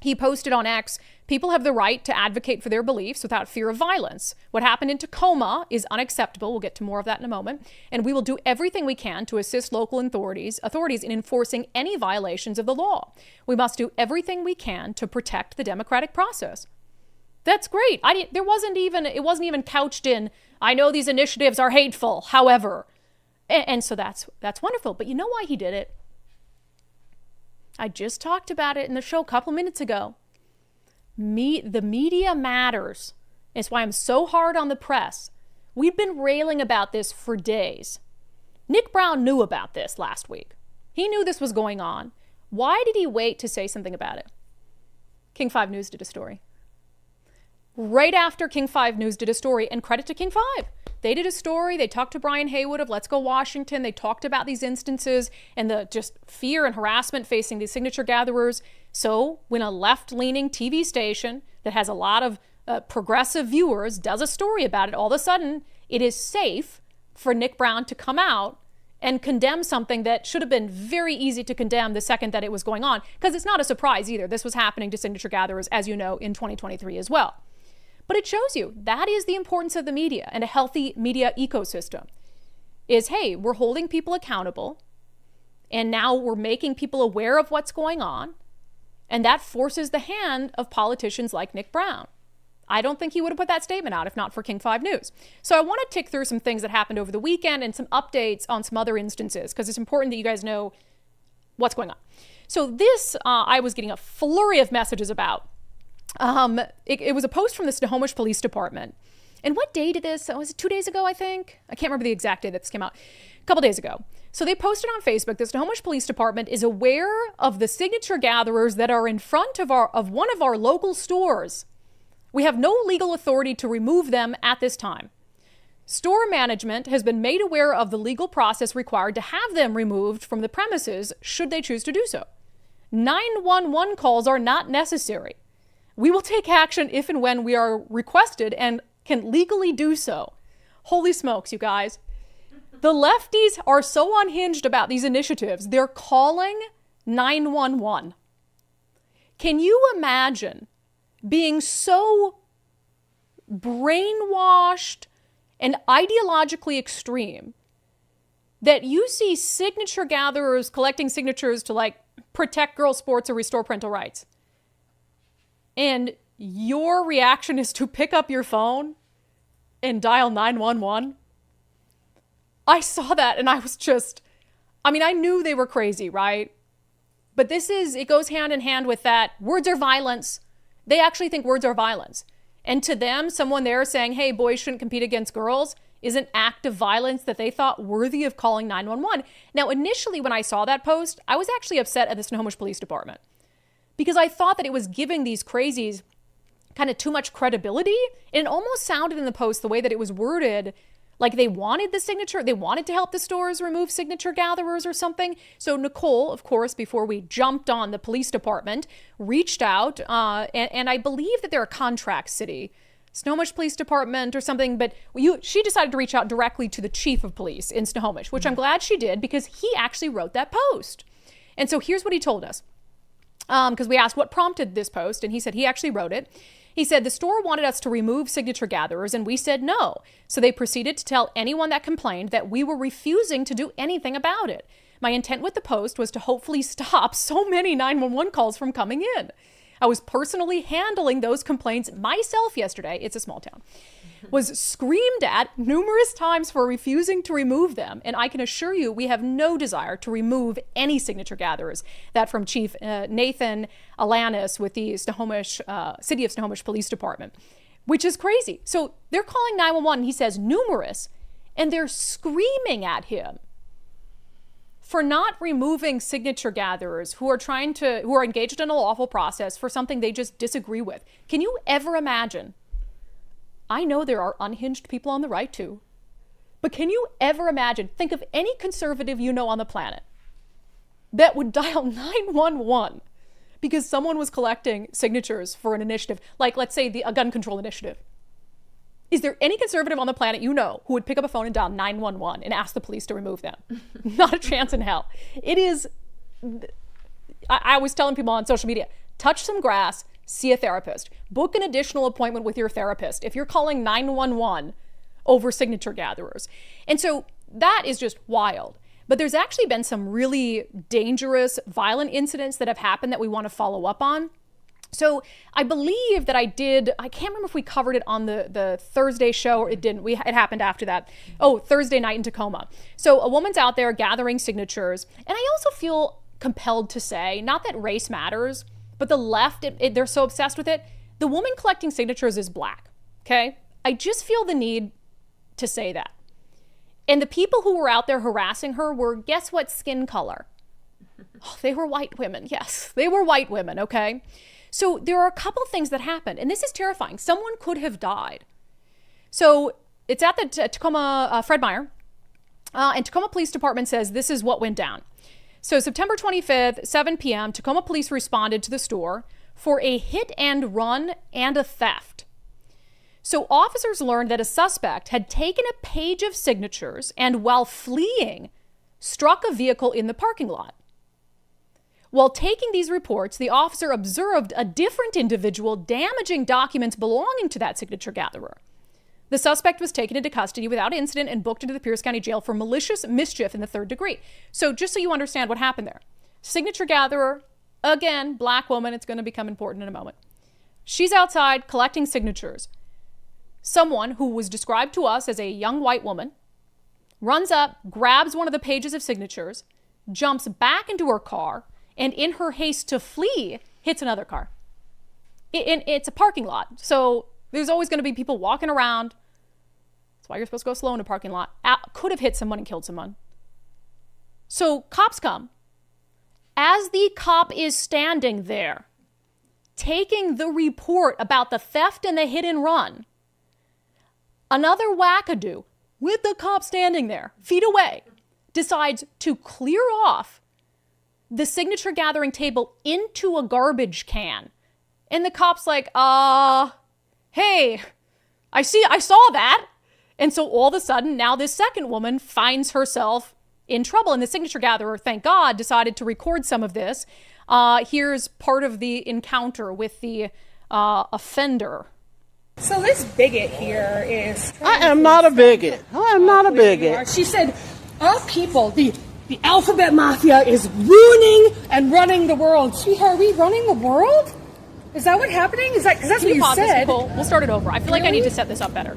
He posted on X, people have the right to advocate for their beliefs without fear of violence. What happened in Tacoma is unacceptable. We'll get to more of that in a moment. And we will do everything we can to assist local authorities in enforcing any violations of the law. We must do everything we can to protect the democratic process. That's great. It wasn't even couched in, I know these initiatives are hateful, however. And so that's wonderful. But you know why he did it? I just talked about it in the show a couple minutes ago. The media matters. It's why I'm so hard on the press. We've been railing about this for days. Nick Brown knew about this last week. He knew this was going on. Why did he wait to say something about it? King 5 News did a story. Right after King 5 News did a story, and credit to King 5. They did a story. They talked to Brian Haywood of Let's Go Washington. They talked about these instances and the just fear and harassment facing these signature gatherers. So when a left-leaning TV station that has a lot of progressive viewers does a story about it, all of a sudden it is safe for Nick Brown to come out and condemn something that should have been very easy to condemn the second that it was going on. Because it's not a surprise either. This was happening to signature gatherers, as you know, in 2023 as well. But it shows you that is the importance of the media and a healthy media ecosystem is, hey, we're holding people accountable and now we're making people aware of what's going on. And that forces the hand of politicians like Nick Brown. I don't think he would have put that statement out if not for King 5 News. So I want to tick through some things that happened over the weekend and some updates on some other instances because it's important that you guys know what's going on. So this, I was getting a flurry of messages about. It was a post from the Snohomish Police Department. And what day did this? Was it 2 days ago, I think? I can't remember the exact day that this came out. A couple days ago. So they posted on Facebook, the Snohomish Police Department is aware of the signature gatherers that are in front of one of our local stores. We have no legal authority to remove them at this time. Store management has been made aware of the legal process required to have them removed from the premises should they choose to do so. 911 calls are not necessary. We will take action if and when we are requested and can legally do so. Holy smokes, you guys. The lefties are so unhinged about these initiatives, they're calling 911. Can you imagine being so brainwashed and ideologically extreme that you see signature gatherers collecting signatures to like protect girls' sports or restore parental rights? And your reaction is to pick up your phone and dial 911. I saw that and I was just, I knew they were crazy, right? But it goes hand in hand with that. Words are violence. They actually think words are violence. And to them, someone there saying, hey, boys shouldn't compete against girls is an act of violence that they thought worthy of calling 911. Now, initially, when I saw that post, I was actually upset at the Snohomish Police Department because I thought that it was giving these crazies kind of too much credibility. And it almost sounded in the post, the way that it was worded, like they wanted the signature, they wanted to help the stores remove signature gatherers or something. So Nicole, of course, before we jumped on the police department, reached out, and I believe that they're a contract city, Snohomish Police Department or something, but she decided to reach out directly to the chief of police in Snohomish, which I'm glad she did because he actually wrote that post. And so here's what he told us, because we asked what prompted this post, and he said he actually wrote it. He said the store wanted us to remove signature gatherers, and we said no. So they proceeded to tell anyone that complained that we were refusing to do anything about it. My intent with the post was to hopefully stop so many 911 calls from coming in. I was personally handling those complaints myself yesterday. It's a small town. Was screamed at numerous times for refusing to remove them. And I can assure you, we have no desire to remove any signature gatherers. That from Chief Nathan Alanis with the Snohomish, City of Snohomish Police Department, which is crazy. So they're calling 911, he says numerous, and they're screaming at him for not removing signature gatherers who are engaged in a lawful process for something they just disagree with. Can you ever imagine? I know there are unhinged people on the right too, but can you ever imagine, think of any conservative you know on the planet that would dial 911 because someone was collecting signatures for an initiative, like let's say a gun control initiative. Is there any conservative on the planet you know who would pick up a phone and dial 911 and ask the police to remove them? Not a chance in hell. It is, I was telling people on social media, touch some grass, see a therapist. Book an additional appointment with your therapist if you're calling 911 over signature gatherers. And so that is just wild. But there's actually been some really dangerous, violent incidents that have happened that we want to follow up on. So I believe that I can't remember if we covered it on the Thursday show or it didn't. It happened after that. Oh, Thursday night in Tacoma. So a woman's out there gathering signatures. And I also feel compelled to say, not that race matters, but the left, they're so obsessed with it. The woman collecting signatures is black, okay? I just feel the need to say that. And the people who were out there harassing her were, guess what skin color? Oh, they were white women. Yes, they were white women, okay? So there are a couple things that happened, and this is terrifying. Someone could have died. So it's at the Tacoma Fred Meyer, and Tacoma Police Department says this is what went down. So September 25th, 7 p.m., Tacoma police responded to the store for a hit and run and a theft. So officers learned that a suspect had taken a page of signatures and while fleeing, struck a vehicle in the parking lot. While taking these reports, the officer observed a different individual damaging documents belonging to that signature gatherer. The suspect was taken into custody without incident and booked into the Pierce County Jail for malicious mischief in the third degree. So just so you understand what happened there. Signature gatherer, again, black woman, it's going to become important in a moment. She's outside collecting signatures. Someone who was described to us as a young white woman runs up, grabs one of the pages of signatures, jumps back into her car, and in her haste to flee, hits another car. It's a parking lot, so there's always going to be people walking around. That's why you're supposed to go slow in a parking lot. Could have hit someone and killed someone. So cops come. As the cop is standing there, taking the report about the theft and the hit and run, another wackadoo with the cop standing there, feet away, decides to clear off the signature gathering table into a garbage can. And the cop's like, hey, I saw that. And so all of a sudden, now this second woman finds herself in trouble. And the signature gatherer, thank God, decided to record some of this. Here's part of the encounter with the offender. So this bigot here is... I am not a bigot. I am not a bigot. She said, our people, the alphabet mafia is ruining and running the world. Sweetheart, are we running the world? Is that what's happening? Is that, because that's what you said. We'll start it over. I feel like I need to set this up better.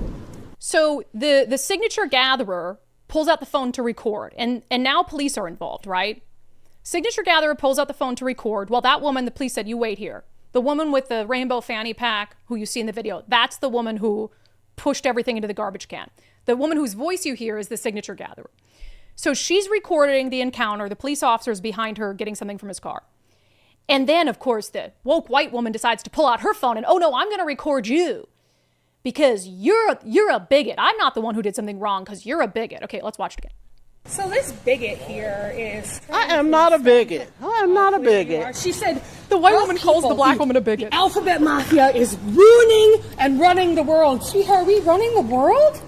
So the signature gatherer pulls out the phone to record, and now police are involved, right? Signature gatherer pulls out the phone to record. Well, that woman, the police said, you wait here. The woman with the rainbow fanny pack who you see in the video, that's the woman who pushed everything into the garbage can. The woman whose voice you hear is the signature gatherer. So she's recording the encounter. The police officer is behind her getting something from his car. And then, of course, the woke white woman decides to pull out her phone and, oh no, I'm going to record you because you're a bigot. I'm not the one who did something wrong because you're a bigot. Okay, let's watch it again. So this bigot here is... I am not a bigot. I am not a bigot. She said... The white woman calls the black woman a bigot. The alphabet mafia is ruining and running the world. Sweetheart, are we running the world?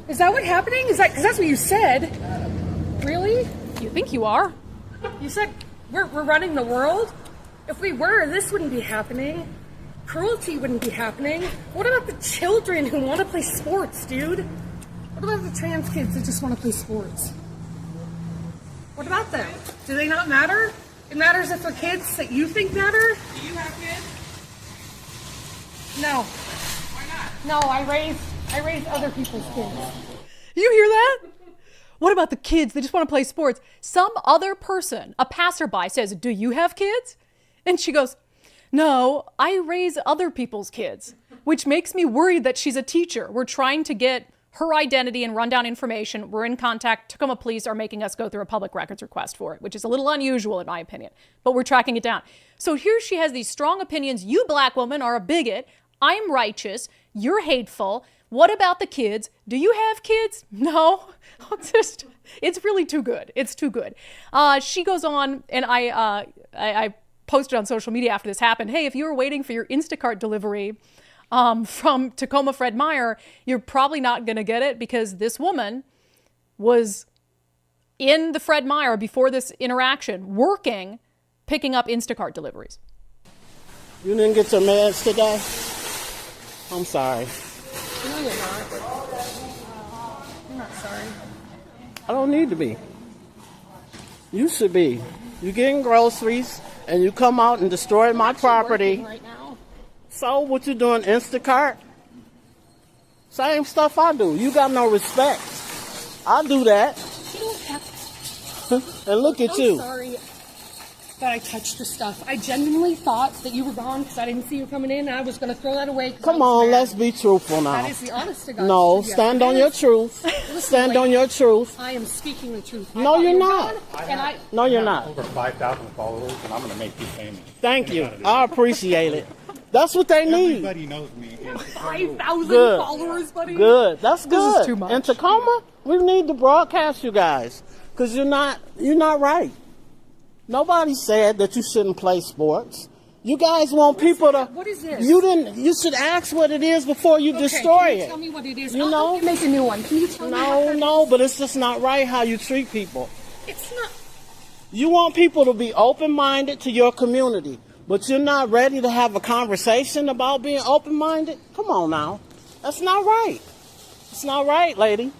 Is that what's happening? Is that... Because that's what you said. Really? You think you are? You said we're running the world? If we were, this wouldn't be happening. Cruelty wouldn't be happening. What about the children who want to play sports, dude? What about the trans kids that just want to play sports? What about them? Do they not matter? It matters if they're kids that you think matter? Do you have kids? No. Why not? No, I raise other people's kids. You hear that? What about the kids? They just want to play sports. Some other person, a passerby, says, do you have kids? And she goes, no, I raise other people's kids, which makes me worried that she's a teacher. We're trying to get her identity and run down information. We're in contact. Tacoma police are making us go through a public records request for it, which is a little unusual in my opinion, but we're tracking it down. So here she has these strong opinions. You black woman are a bigot. I'm righteous. You're hateful. What about the kids? Do you have kids? No. It's really too good. It's too good. She goes on, and I posted on social media after this happened, hey, if you were waiting for your Instacart delivery from Tacoma Fred Meyer, you're probably not going to get it because this woman was in the Fred Meyer before this interaction, working, picking up Instacart deliveries. You didn't get your meds today? I'm sorry. No, you're not. I'm not sorry. I don't need to be. You should be. You getting groceries and you come out and destroy my property. Right now. So what you doing, Instacart? Same stuff I do. You got no respect. I do that. You don't have And look at you. I'm sorry that I touched your stuff. I genuinely thought that you were gone because I didn't see you coming in. I was going to throw that away. Come on, let's be truthful now. That is the honest to God. No, stand on your truth. Stand on your truth. I am speaking the truth. No, you're not. No, you're not. Over 5,000 followers, and I'm going to make you famous. Thank you. I appreciate it. That's what they need. Everybody knows me. 5,000 Good. followers, buddy. Good. That's good. This is too much. In Tacoma, we need to broadcast you guys because you're not right. Nobody said that you shouldn't play sports. You guys want people to. What is this? You should ask what it is before you destroy can you it. tell me what it is? You know? I'll make a new one. Can you tell me what that No, is? but it's just not right how you treat people. It's not. You want people to be open-minded to your community, but you're not ready to have a conversation about being open-minded? Come on now. That's not right. It's not right, lady.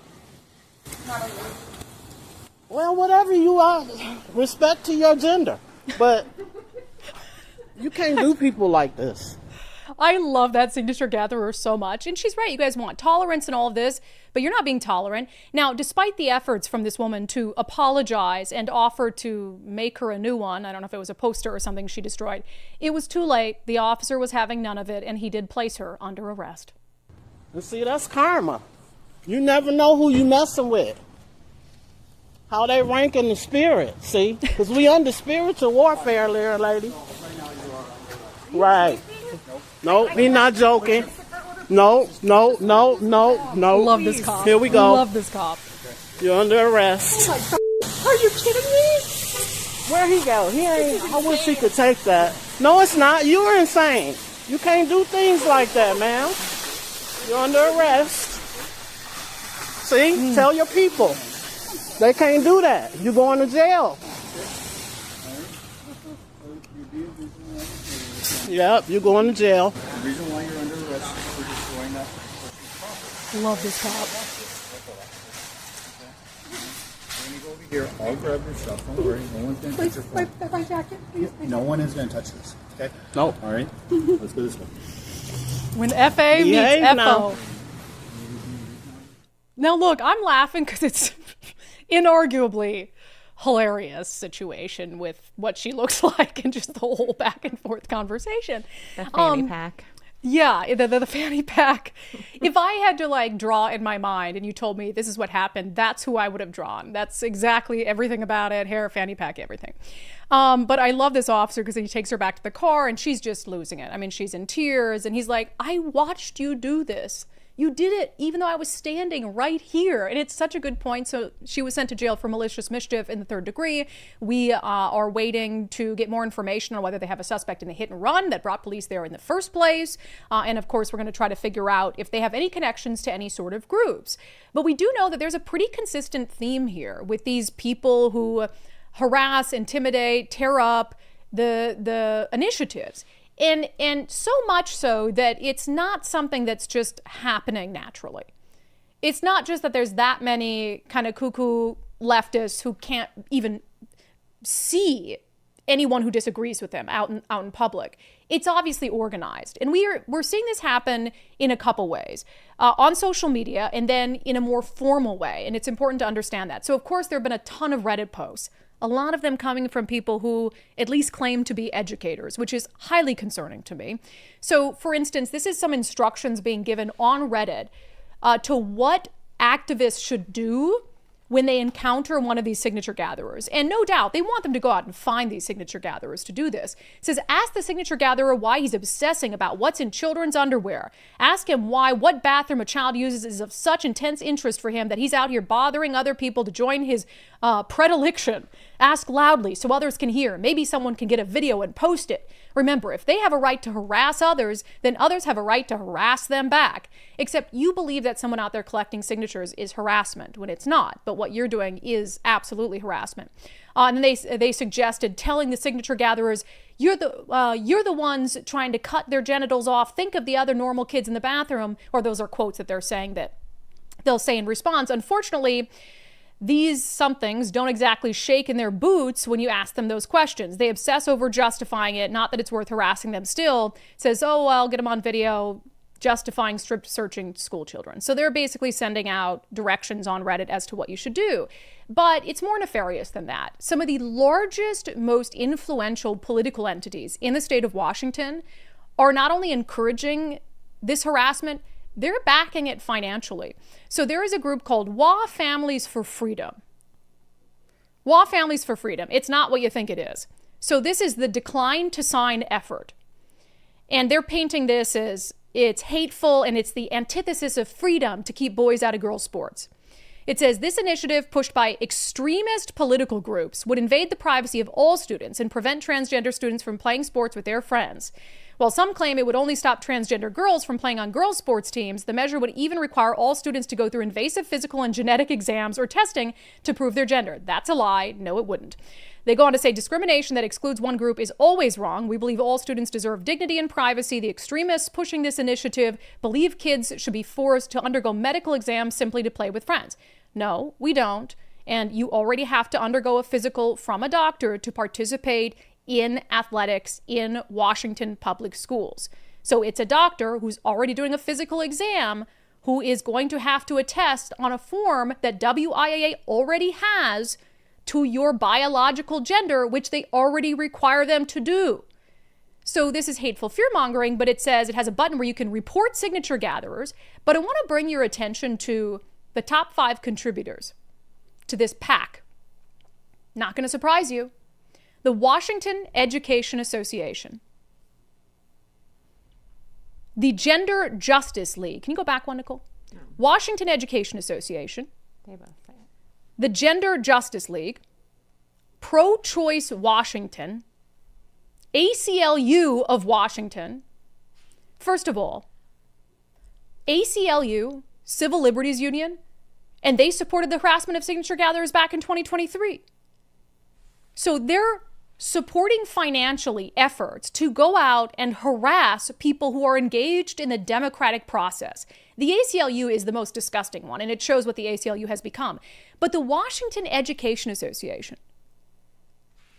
Well, whatever you are, respect to your gender. But you can't do people like this. I love that signature gatherer so much. And she's right. You guys want tolerance and all of this, but you're not being tolerant. Now, despite the efforts from this woman to apologize and offer to make her a new one, I don't know if it was a poster or something she destroyed, it was too late. The officer was having none of it, and he did place her under arrest. And see, that's karma. You never know who you messing with. How they rank in the spirit, see? Because we under spiritual warfare, there, lady. Right. No, he not joking. No. Love this cop. Here we go. Love this cop. You're under arrest. Are you kidding me? Where he go? He ain't. I wish he could take that. No, it's not. You're insane. You can't do things like that, ma'am. You're under arrest. See? Tell your people. They can't do that. You're going to jail. Yep, you're going to jail. The reason why you're under arrest is for destroying that person's property. Love this cop. When you go over here, I'll grab your stuff. Don't worry. No one's going to touch your phone. My jacket, please. No one is going to touch this. Okay? No. All right? Let's go this way. When FA meets Behave FO. now. Now look, I'm laughing because it's inarguably hilarious situation with what she looks like and just the whole back and forth conversation. The fanny pack. Yeah, the fanny pack. If I had to like draw in my mind and you told me this is what happened, that's who I would have drawn. That's exactly everything about it. Hair, fanny pack, everything. But I love this officer because he takes her back to the car and she's just losing it. I mean, she's in tears and he's like, I watched you do this. You did it even though I was standing right here. And it's such a good point. So she was sent to jail for malicious mischief in the 3rd degree. We are waiting to get more information on whether they have a suspect in the hit and run that brought police there in the first place. And of course, we're going to try to figure out if they have any connections to any sort of groups. But we do know that there's a pretty consistent theme here with these people who harass, intimidate, tear up the initiatives. And so much so that it's not something that's just happening naturally. It's not just that there's that many kind of cuckoo leftists who can't even see anyone who disagrees with them out in public. It's obviously organized. And we're seeing this happen in a couple ways, on social media and then in a more formal way. And it's important to understand that. So of course, there have been a ton of Reddit posts, a lot of them coming from people who at least claim to be educators, which is highly concerning to me. So for instance, this is some instructions being given on Reddit to what activists should do when they encounter one of these signature gatherers. And no doubt, they want them to go out and find these signature gatherers to do this. It says, ask the signature gatherer why he's obsessing about what's in children's underwear. Ask him why what bathroom a child uses is of such intense interest for him that he's out here bothering other people to join his predilection. Ask loudly so others can hear. Maybe someone can get a video and post it. Remember, if they have a right to harass others, then others have a right to harass them back. Except you believe that someone out there collecting signatures is harassment when it's not. But what you're doing is absolutely harassment. And they suggested telling the signature gatherers, you're the ones trying to cut their genitals off. Think of the other normal kids in the bathroom. Or those are quotes that they're saying that they'll say in response. Unfortunately, these somethings don't exactly shake in their boots when you ask them those questions. They obsess over justifying it, not that it's worth harassing them still. It says, oh, well, get them on video, justifying strip searching school children. So they're basically sending out directions on Reddit as to what you should do. But it's more nefarious than that. Some of the largest, most influential political entities in the state of Washington are not only encouraging this harassment, they're backing it financially. So there is a group called WA Families for Freedom. WA Families for Freedom. It's not what you think it is. So this is the Decline to Sign effort. And they're painting this as it's hateful and it's the antithesis of freedom to keep boys out of girls' sports. It says this initiative pushed by extremist political groups would invade the privacy of all students and prevent transgender students from playing sports with their friends. While some claim it would only stop transgender girls from playing on girls' sports teams, the measure would even require all students to go through invasive physical and genetic exams or testing to prove their gender. That's a lie. No, it wouldn't. They go on to say discrimination that excludes one group is always wrong. We believe all students deserve dignity and privacy. The extremists pushing this initiative believe kids should be forced to undergo medical exams simply to play with friends. No, we don't. And you already have to undergo a physical from a doctor to participate in athletics in Washington public schools. So it's a doctor who's already doing a physical exam who is going to have to attest on a form that WIAA already has to your biological gender, which they already require them to do. So this is hateful fear-mongering, but it says it has a button where you can report signature gatherers. But I want to bring your attention to the top 5 contributors to this PAC. Not going to surprise you. The Washington Education Association, the Gender Justice League. Can you go back one, Nicole? No. Washington Education Association, They both say it. the Gender Justice League, Pro-Choice Washington, ACLU of Washington. First of all, ACLU, Civil Liberties Union, and they supported the harassment of signature gatherers back in 2023. So they're supporting financially efforts to go out and harass people who are engaged in the democratic process. The ACLU is the most disgusting one, and it shows what the ACLU has become. But the Washington Education Association,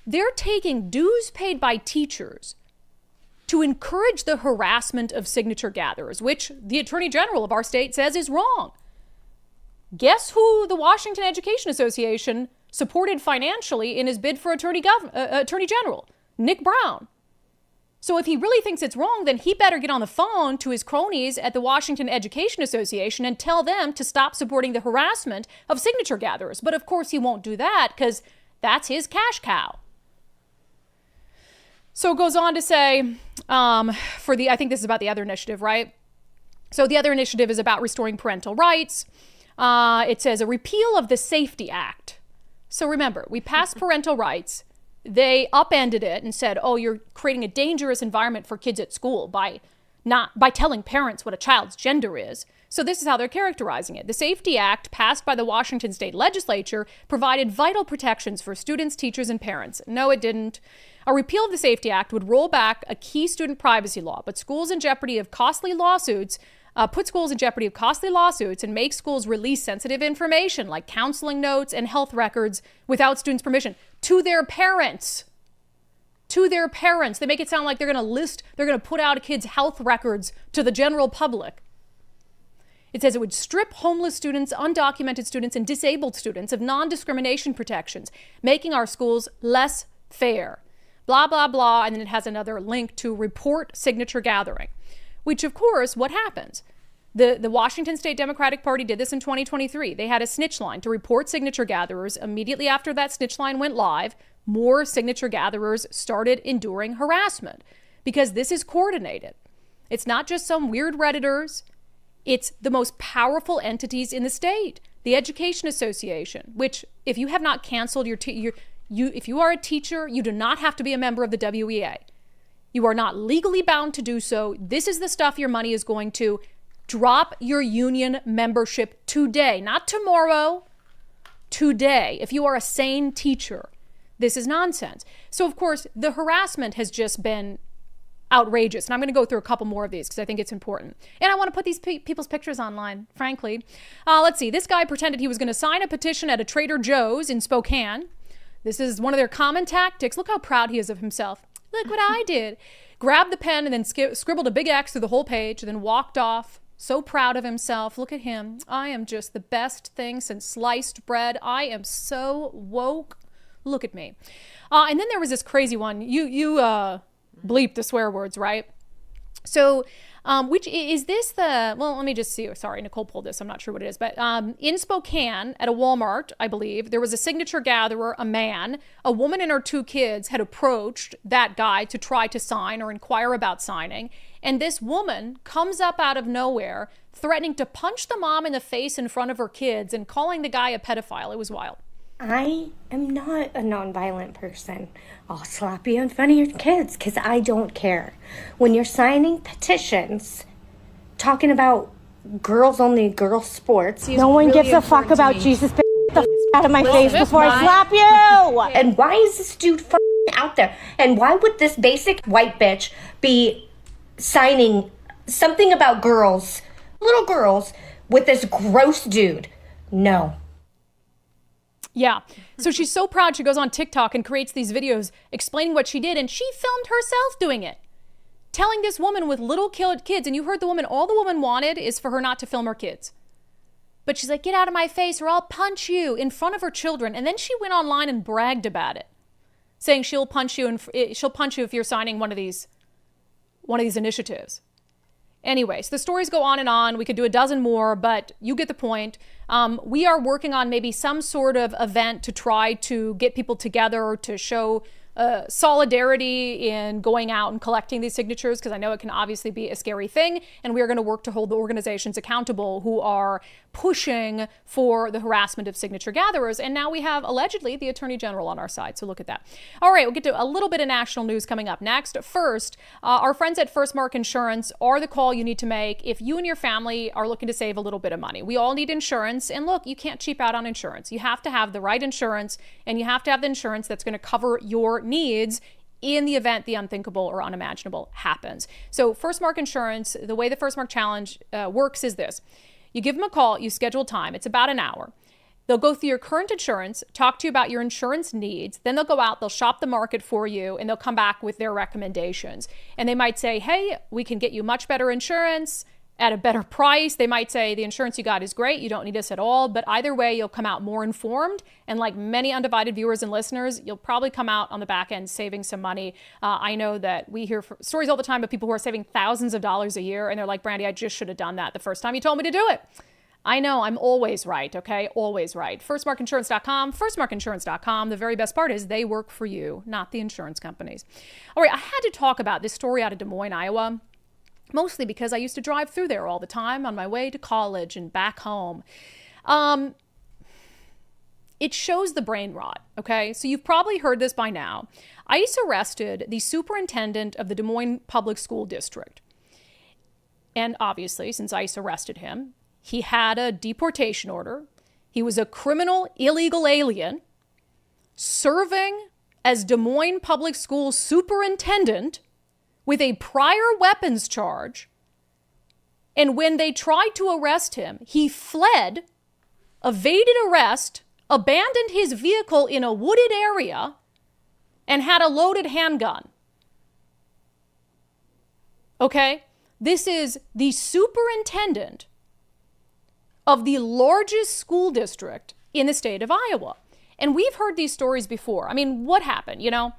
they're taking dues paid by teachers to encourage the harassment of signature gatherers, which the Attorney General of our state says is wrong. Guess who the Washington Education Association supported financially in his bid for Attorney General, Nick Brown. So if he really thinks it's wrong, then he better get on the phone to his cronies at the Washington Education Association and tell them to stop supporting the harassment of signature gatherers. But of course he won't do that because that's his cash cow. So it goes on to say, I think this is about the other initiative, right? So the other initiative is about restoring parental rights. It says a repeal of the Safety Act. So remember, we passed parental rights. They upended it and said, oh, you're creating a dangerous environment for kids at school by telling parents what a child's gender is. So this is how they're characterizing it. The Safety Act, passed by the Washington State Legislature, provided vital protections for students, teachers, and parents. No, it didn't. A repeal of the Safety Act would roll back a key student privacy law, but put schools in jeopardy of costly lawsuits and make schools release sensitive information like counseling notes and health records without students' permission to their parents. To their parents. They make it sound like they're going to put out a kid's health records to the general public. It says it would strip homeless students, undocumented students, and disabled students of non-discrimination protections, making our schools less fair. Blah, blah, blah. And then it has another link to report signature gathering, which, of course, what happens? The Washington State Democratic Party did this in 2023. They had a snitch line to report signature gatherers. Immediately after that snitch line went live, more signature gatherers started enduring harassment because this is coordinated. It's not just some weird Redditors. It's the most powerful entities in the state. The Education Association, which if you have not canceled if you are a teacher, you do not have to be a member of the WEA. You are not legally bound to do so. This is the stuff your money is going to. Drop your union membership today, not tomorrow, today. If you are a sane teacher, this is nonsense. So, of course, the harassment has just been outrageous. And I'm going to go through a couple more of these because I think it's important. And I want to put these people's pictures online, frankly. Let's see. This guy pretended he was going to sign a petition at a Trader Joe's in Spokane. This is one of their common tactics. Look how proud he is of himself. Look what I did. Grabbed the pen and then scribbled a big X through the whole page, and then walked off. So proud of himself. Look at him. I am just the best thing since sliced bread. I am so woke. Look at me. And then there was this crazy one. You bleep the swear words, right? So, which is this let me just see. Sorry, Nicole pulled this. I'm not sure what it is. But in Spokane at a Walmart, I believe, there was a signature gatherer, a man. A woman and her 2 kids had approached that guy to try to sign or inquire about signing. And this woman comes up out of nowhere, threatening to punch the mom in the face in front of her kids and calling the guy a pedophile. It was wild. I am not a nonviolent person. I'll slap you in front of your kids because I don't care. When you're signing petitions talking about girls only, girls sports, no one gives a fuck about Jesus. Get the f out of my face before I slap you. And why is this dude out there? And why would this basic white bitch be signing something about girls, little girls, with this gross dude? No. Yeah. So she's so proud. She goes on TikTok and creates these videos explaining what she did. And she filmed herself doing it, telling this woman with little kids. And you heard the woman, all the woman wanted is for her not to film her kids. But she's like, get out of my face or I'll punch you in front of her children. And then she went online and bragged about it, saying she'll punch you if you're signing one of these initiatives. Anyways, the stories go on and on. We could do a dozen more, but you get the point. We are working on maybe some sort of event to try to get people together to show solidarity in going out and collecting these signatures, because I know it can obviously be a scary thing. And we are going to work to hold the organizations accountable who are pushing for the harassment of signature gatherers. And now we have allegedly the Attorney General on our side. So look at that. All right, we'll get to a little bit of national news coming up next. First, our friends at First Mark Insurance are the call you need to make if you and your family are looking to save a little bit of money. We all need insurance. And look, you can't cheap out on insurance. You have to have the right insurance, and you have to have the insurance that's going to cover your needs in the event the unthinkable or unimaginable happens. So First Mark Insurance, the way the First Mark Challenge works is this. You give them a call, you schedule time. It's about an hour. They'll go through your current insurance, talk to you about your insurance needs. Then they'll go out, they'll shop the market for you, and they'll come back with their recommendations. And they might say, hey, we can get you much better insurance at a better price. They might say the insurance you got is great, you don't need us at all, but either way, you'll come out more informed. And like many undivided viewers and listeners, you'll probably come out on the back end saving some money. I know that we hear stories all the time of people who are saving thousands of dollars a year, and they're like, Brandi, I just should have done that the first time you told me to do it. I know, I'm always right, okay? Always right. Firstmarkinsurance.com, the very best part is they work for you, not the insurance companies. All right, I had to talk about this story out of Des Moines, Iowa. Mostly because I used to drive through there all the time on my way to college and back home. It shows the brain rot, okay? So you've probably heard this by now. ICE arrested the superintendent of the Des Moines Public School District. And obviously, since ICE arrested him, he had a deportation order. He was a criminal illegal alien serving as Des Moines Public School superintendent with a prior weapons charge. And when they tried to arrest him, he fled, evaded arrest, abandoned his vehicle in a wooded area, and had a loaded handgun. Okay? This is the superintendent of the largest school district in the state of Iowa. And we've heard these stories before. I mean, what happened, you know?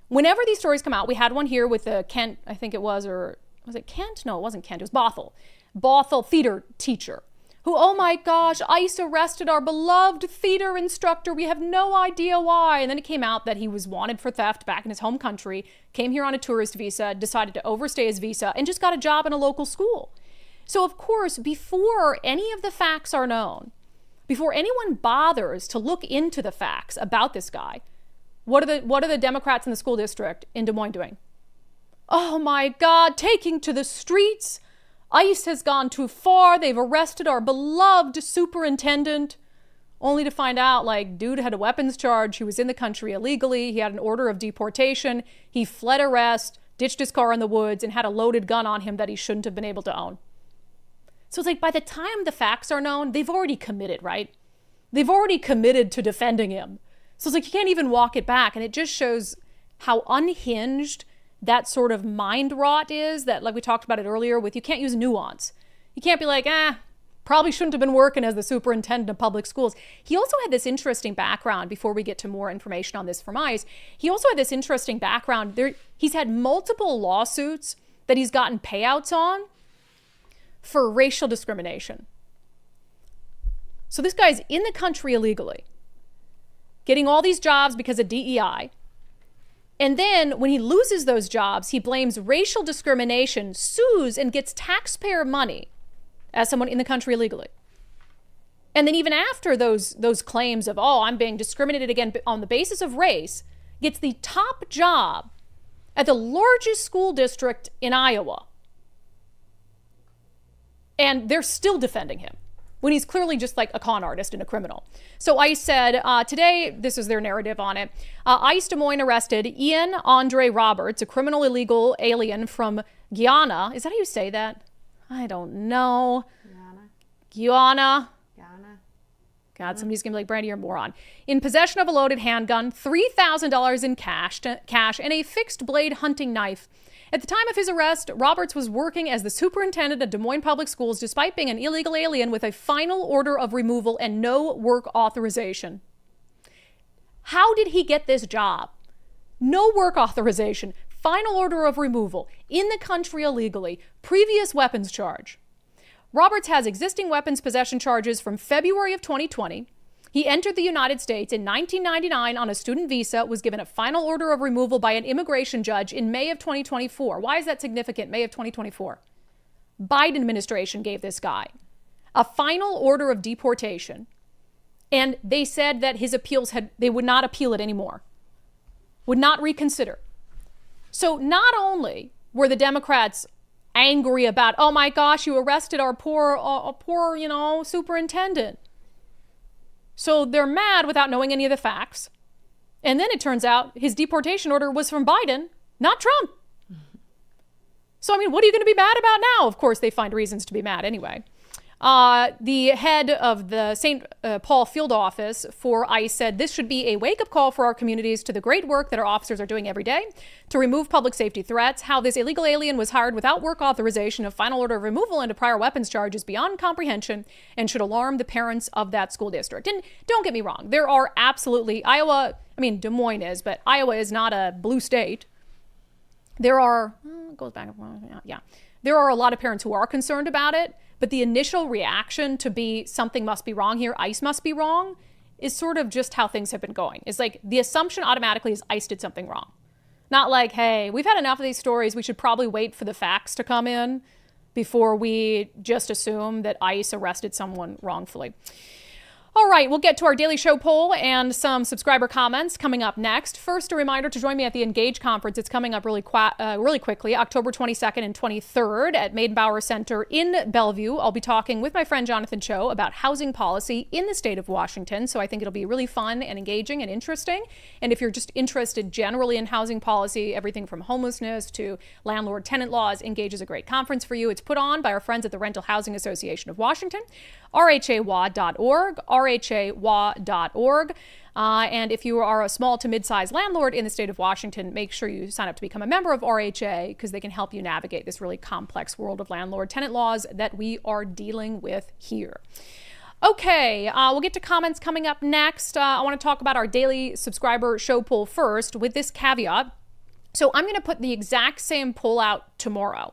Whenever these stories come out, we had one here with the Kent, I think it was, or was it Kent? No, it wasn't Kent. It was Bothell theater teacher who, oh my gosh, ICE arrested our beloved theater instructor. We have no idea why. And then it came out that he was wanted for theft back in his home country, came here on a tourist visa, decided to overstay his visa, and just got a job in a local school. So of course, before any of the facts are known, before anyone bothers to look into the facts about this guy, what are the Democrats in the school district in Des Moines doing? Oh my God, taking to the streets. ICE has gone too far. They've arrested our beloved superintendent, only to find out, like, dude had a weapons charge. He was in the country illegally. He had an order of deportation. He fled arrest, ditched his car in the woods, and had a loaded gun on him that he shouldn't have been able to own. So it's like by the time the facts are known, they've already committed, right? They've already committed to defending him. So it's like you can't even walk it back. And it just shows how unhinged that sort of mind rot is, that, like we talked about it earlier with, you can't use nuance. You can't be like, probably shouldn't have been working as the superintendent of public schools. He also had this interesting background, before we get to more information on this from ICE, he also had this interesting background. He's had multiple lawsuits that he's gotten payouts on for racial discrimination. So this guy's in the country illegally, getting all these jobs because of DEI. And then when he loses those jobs, he blames racial discrimination, sues, and gets taxpayer money as someone in the country illegally. And then even after those claims of, oh, I'm being discriminated against on the basis of race, gets the top job at the largest school district in Iowa. And they're still defending him when he's clearly just like a con artist and a criminal. So ICE said today, this is their narrative on it, ICE Des Moines arrested Ian Andre Roberts, a criminal illegal alien from Guyana. Is that how you say that? I don't know. Guyana. God, somebody's going to be like, Brandi, you're a moron. In possession of a loaded handgun, $3,000 in cash, and a fixed blade hunting knife. At the time of his arrest, Roberts was working as the superintendent of Des Moines Public Schools, despite being an illegal alien with a final order of removal and no work authorization. How did he get this job? No work authorization, final order of removal, in the country illegally, previous weapons charge. Roberts has existing weapons possession charges from February of 2020. He entered the United States in 1999 on a student visa, was given a final order of removal by an immigration judge in May of 2024. Why is that significant? May of 2024. Biden administration gave this guy a final order of deportation, and they said that his appeals they would not appeal it anymore, would not reconsider. So not only were the Democrats angry about, oh my gosh, you arrested our poor, superintendent. So they're mad without knowing any of the facts. And then it turns out his deportation order was from Biden, not Trump. So, I mean, what are you going to be mad about now? Of course, they find reasons to be mad anyway. The head of the St. Paul field office for ICE said this should be a wake-up call for our communities to the great work that our officers are doing every day to remove public safety threats. How this illegal alien was hired without work authorization, a final order of removal, and a prior weapons charge is beyond comprehension and should alarm the parents of that school district. And don't get me wrong, there are absolutely Des Moines is, but Iowa is not a blue state. There are, there are a lot of parents who are concerned about it. But the initial reaction to be something must be wrong here, ICE must be wrong, is sort of just how things have been going. It's like the assumption automatically is ICE did something wrong. Not like, hey, we've had enough of these stories. We should probably wait for the facts to come in before we just assume that ICE arrested someone wrongfully. All right, we'll get to our daily show poll and some subscriber comments coming up next. First, a reminder to join me at the Engage conference. It's coming up really quickly, October 22nd and 23rd at Meydenbauer Center in Bellevue. I'll be talking with my friend Jonathan Cho about housing policy in the state of Washington. So I think it'll be really fun and engaging and interesting. And if you're just interested generally in housing policy, everything from homelessness to landlord-tenant laws, Engage is a great conference for you. It's put on by our friends at the Rental Housing Association of Washington, rhawa.org, rhawa.org. And if you are a small to mid-sized landlord in the state of Washington, make sure you sign up to become a member of RHA because they can help you navigate this really complex world of landlord-tenant laws that we are dealing with here. Okay, we'll get to comments coming up next. I want to talk about our daily subscriber show poll first with this caveat. So I'm going to put the exact same poll out tomorrow.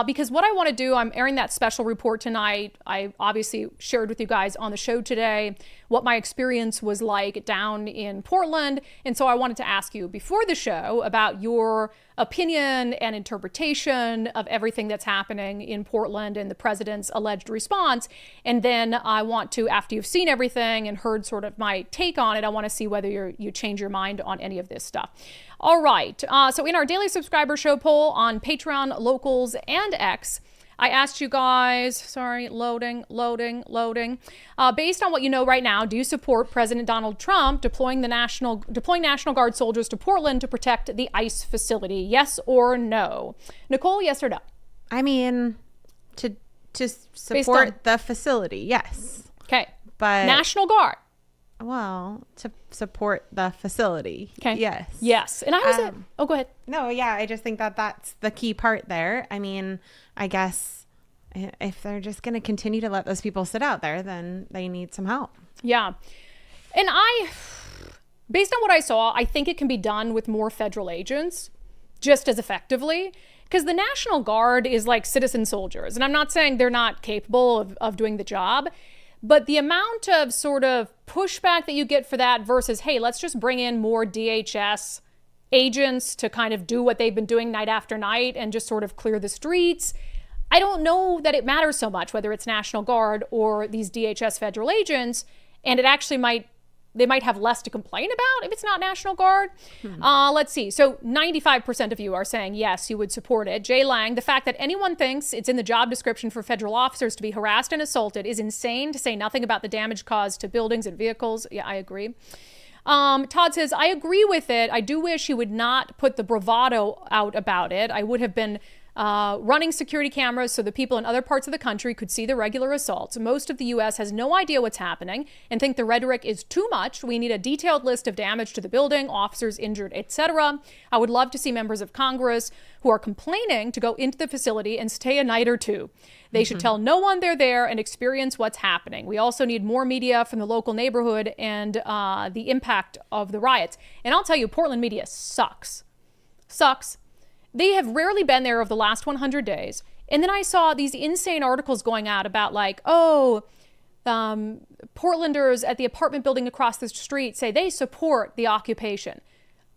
Because what I want to do, I'm airing that special report tonight. I obviously shared with you guys on the show today what my experience was like down in Portland. And so I wanted to ask you before the show about your opinion and interpretation of everything that's happening in Portland and the president's alleged response. And then I want to, after you've seen everything and heard sort of my take on it, I want to see whether you change your mind on any of this stuff. All right. So in our daily subscriber show poll on Patreon, Locals, and X, I asked you guys, loading. Based on what you know right now, do you support President Donald Trump deploying National Guard soldiers to Portland to protect the ICE facility? Yes or no? Nicole, yes or no? I mean, to support the facility, yes. Okay. But National Guard. Well, to support the facility. Okay. Yes. Yes. And I was go ahead. No, yeah, I just think that that's the key part there. I mean, I guess if they're just going to continue to let those people sit out there, then they need some help. Yeah. And based on what I saw, I think it can be done with more federal agents just as effectively. Because the National Guard is like citizen soldiers. And I'm not saying they're not capable of doing the job. But the amount of sort of pushback that you get for that versus, hey, let's just bring in more DHS agents to kind of do what they've been doing night after night and just sort of clear the streets. I don't know that it matters so much whether it's National Guard or these DHS federal agents. And it actually they might have less to complain about if it's not National Guard. Let's see. So 95% of you are saying, yes, you would support it. Jay Lang, the fact that anyone thinks it's in the job description for federal officers to be harassed and assaulted is insane, to say nothing about the damage caused to buildings and vehicles. Yeah, I agree. Todd says, I agree with it. I do wish he would not put the bravado out about it. I would have been running security cameras so the people in other parts of the country could see the regular assaults. Most of the U.S. has no idea what's happening and think the rhetoric is too much. We need a detailed list of damage to the building, officers injured, etc. I would love to see members of Congress who are complaining to go into the facility and stay a night or two. They should tell no one they're there and experience what's happening. We also need more media from the local neighborhood and the impact of the riots. And I'll tell you, Portland media sucks. They have rarely been there over the last 100 days. And then I saw these insane articles going out about like, Portlanders at the apartment building across the street say they support the occupation.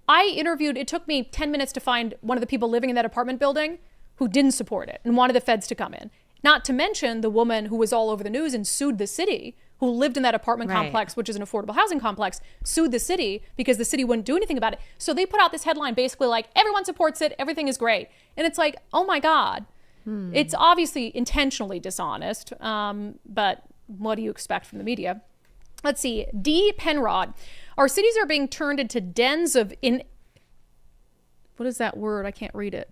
It took me 10 minutes to find one of the people living in that apartment building who didn't support it and wanted the feds to come in. Not to mention the woman who was all over the news and sued the city, who lived in that apartment complex, which is an affordable housing complex, sued the city because the city wouldn't do anything about it. So they put out this headline basically like, everyone supports it, everything is great. And it's like, oh my God. It's obviously intentionally dishonest, but what do you expect from the media? Let's see, D. Penrod. Our cities are being turned into dens of what is that word? I can't read it.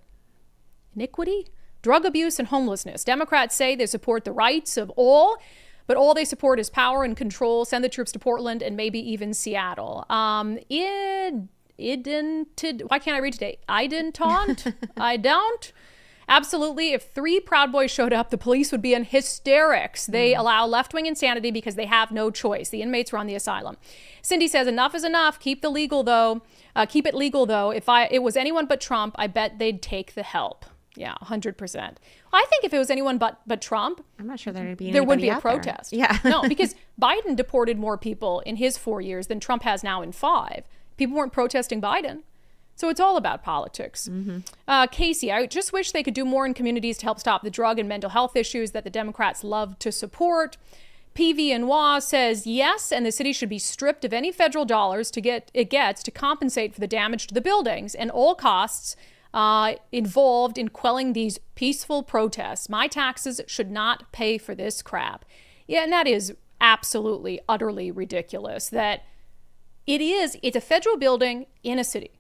Iniquity? drug abuse and homelessness. Democrats say they support the rights of all, but all they support is power and control. Send the troops to Portland and maybe even Seattle. Why can't I read today? I don't. Absolutely. If 3 Proud Boys showed up, the police would be in hysterics. They allow left-wing insanity because they have no choice. The inmates were on the asylum. Cindy says, enough is enough. Keep it legal, though. If it was anyone but Trump, I bet they'd take the help. Yeah, 100%. I think if it was anyone but Trump, I'm not sure there would be a protest. Yeah. No, because Biden deported more people in his 4 years than Trump has now in 5. People weren't protesting Biden. So it's all about politics. Casey, I just wish they could do more in communities to help stop the drug and mental health issues that the Democrats love to support. PV and Wah says yes, and the city should be stripped of any federal dollars it gets to compensate for the damage to the buildings and all costs involved in quelling these peaceful protests. My taxes should not pay for this crap. Yeah, and that is absolutely, utterly ridiculous that it's a federal building in a city.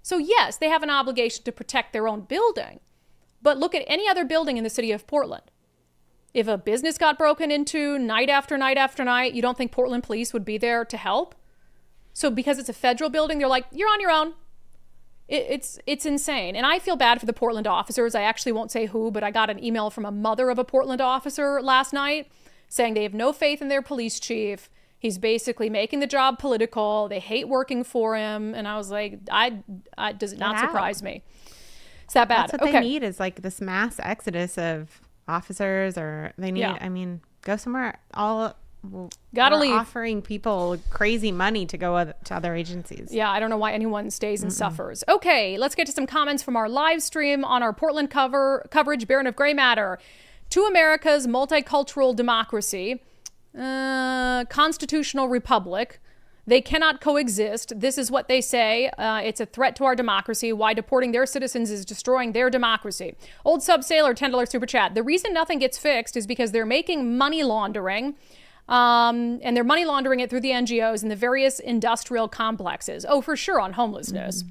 So yes, they have an obligation to protect their own building, but look at any other building in the city of Portland. If a business got broken into night after night after night, you don't think Portland police would be there to help? So because it's a federal building, they're like, you're on your own. It's insane. And I feel bad for the Portland officers. I actually won't say who, but I got an email from a mother of a Portland officer last night saying they have no faith in their police chief. He's basically making the job political. They hate working for him. And I was like, does it not surprise me? It's that bad. That's what they need is like this mass exodus of officers, or they need, go somewhere. Gotta leave. Offering people crazy money to go to other agencies. Yeah, I don't know why anyone stays and suffers. Okay, let's get to some comments from our live stream on our Portland coverage. Baron of Gray Matter. To America's multicultural democracy, constitutional republic, they cannot coexist. This is what they say. It's a threat to our democracy. Why deporting their citizens is destroying their democracy. Old Sub Sailor, $10 super chat. The reason nothing gets fixed is because they're making money laundering. And they're money laundering it through the NGOs and the various industrial complexes. Oh, for sure, on homelessness.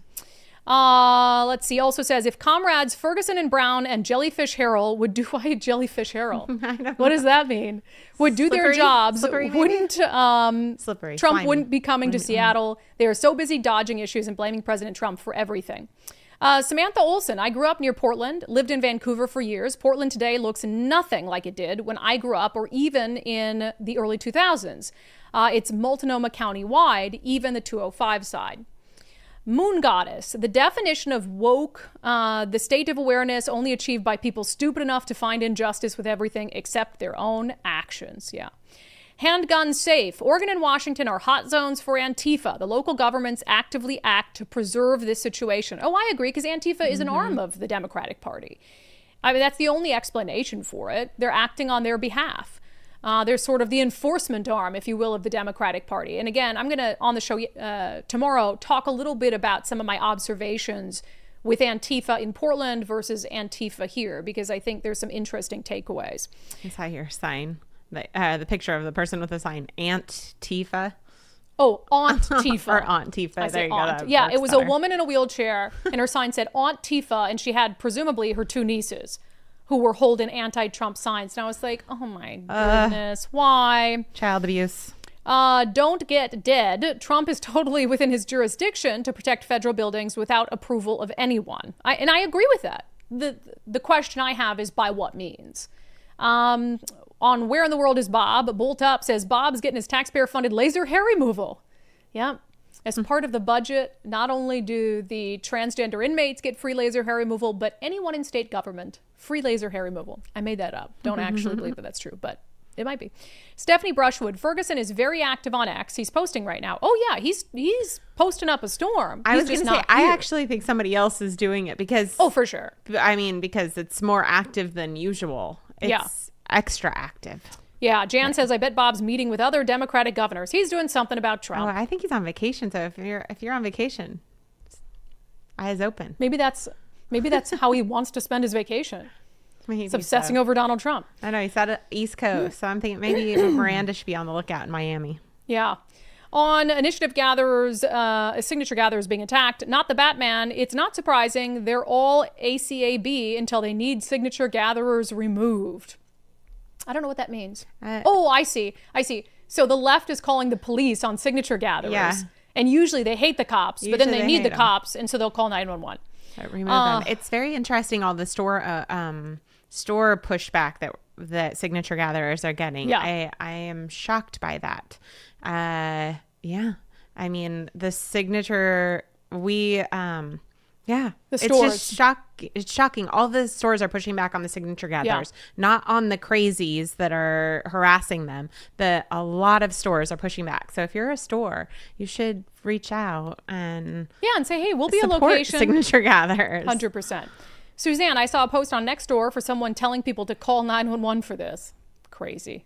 Let's see. Also says, if comrades Ferguson and Brown and Jellyfish Harold would do... Why Jellyfish Harold? What does that mean? Would do their jobs. Wouldn't slippery. Trump wouldn't be coming to Seattle. They are so busy dodging issues and blaming President Trump for everything. Samantha Olson, I grew up near Portland, lived in Vancouver for years. Portland today looks nothing like it did when I grew up or even in the early 2000s. It's Multnomah County wide, even the 205 side. Moon Goddess, the definition of woke, the state of awareness only achieved by people stupid enough to find injustice with everything except their own actions. Yeah. Handgun safe. Oregon and Washington are hot zones for Antifa. The local governments actively act to preserve this situation. Oh, I agree, because Antifa is an arm of the Democratic Party. I mean, that's the only explanation for it. They're acting on their behalf. They're sort of the enforcement arm, if you will, of the Democratic Party. And again, I'm going to, on the show tomorrow, talk a little bit about some of my observations with Antifa in Portland versus Antifa here, because I think there's some interesting takeaways. I saw your sign. The picture of the person with the sign, Antifa. Oh, Aunt Tifa. Or Aunt Tifa. There you go. Yeah, it was a woman in a wheelchair, and her sign said Aunt Tifa, and she had presumably her 2 nieces who were holding anti-Trump signs. And I was like, oh my goodness, why? Child abuse. Don't get dead. Trump is totally within his jurisdiction to protect federal buildings without approval of anyone. And I agree with that. The question I have is by what means? On Where in the World is Bob? Bolt Up says Bob's getting his taxpayer-funded laser hair removal. Yeah. As part of the budget, not only do the transgender inmates get free laser hair removal, but anyone in state government, free laser hair removal. I made that up. Don't actually believe that that's true, but it might be. Stephanie Brushwood, Ferguson is very active on X. He's posting right now. Oh yeah, he's posting up a storm. I was going to say, I actually think somebody else is doing it because... Oh, for sure. I mean, because it's more active than usual. It's extra active. Yeah, Jan says, I bet Bob's meeting with other Democratic governors. He's doing something about Trump. Oh, I think he's on vacation. So if you're on vacation, eyes open. Maybe that's how he wants to spend his vacation. He's obsessing over Donald Trump. I know, he's at East Coast, so I'm thinking maybe Miranda should be on the lookout in Miami. Yeah. On initiative gatherers, signature gatherers being attacked, not the Batman, it's not surprising. They're all ACAB until they need signature gatherers removed. I don't know what that means. Oh, I see. So the left is calling the police on signature gatherers. Yeah. And usually they hate the cops, but then they need the cops, and so they'll call 911. Remove them. It's very interesting, all the store pushback that signature gatherers are getting. Yeah. I am shocked by that. Yeah. I mean, the signature, the stores. It's shocking. All the stores are pushing back on the signature gatherers, not on the crazies that are harassing them, but a lot of stores are pushing back. So if you're a store, you should reach out and say, hey, we'll be a location. Signature gatherers. 100%. Suzanne, I saw a post on Nextdoor for someone telling people to call 911 for this. Crazy.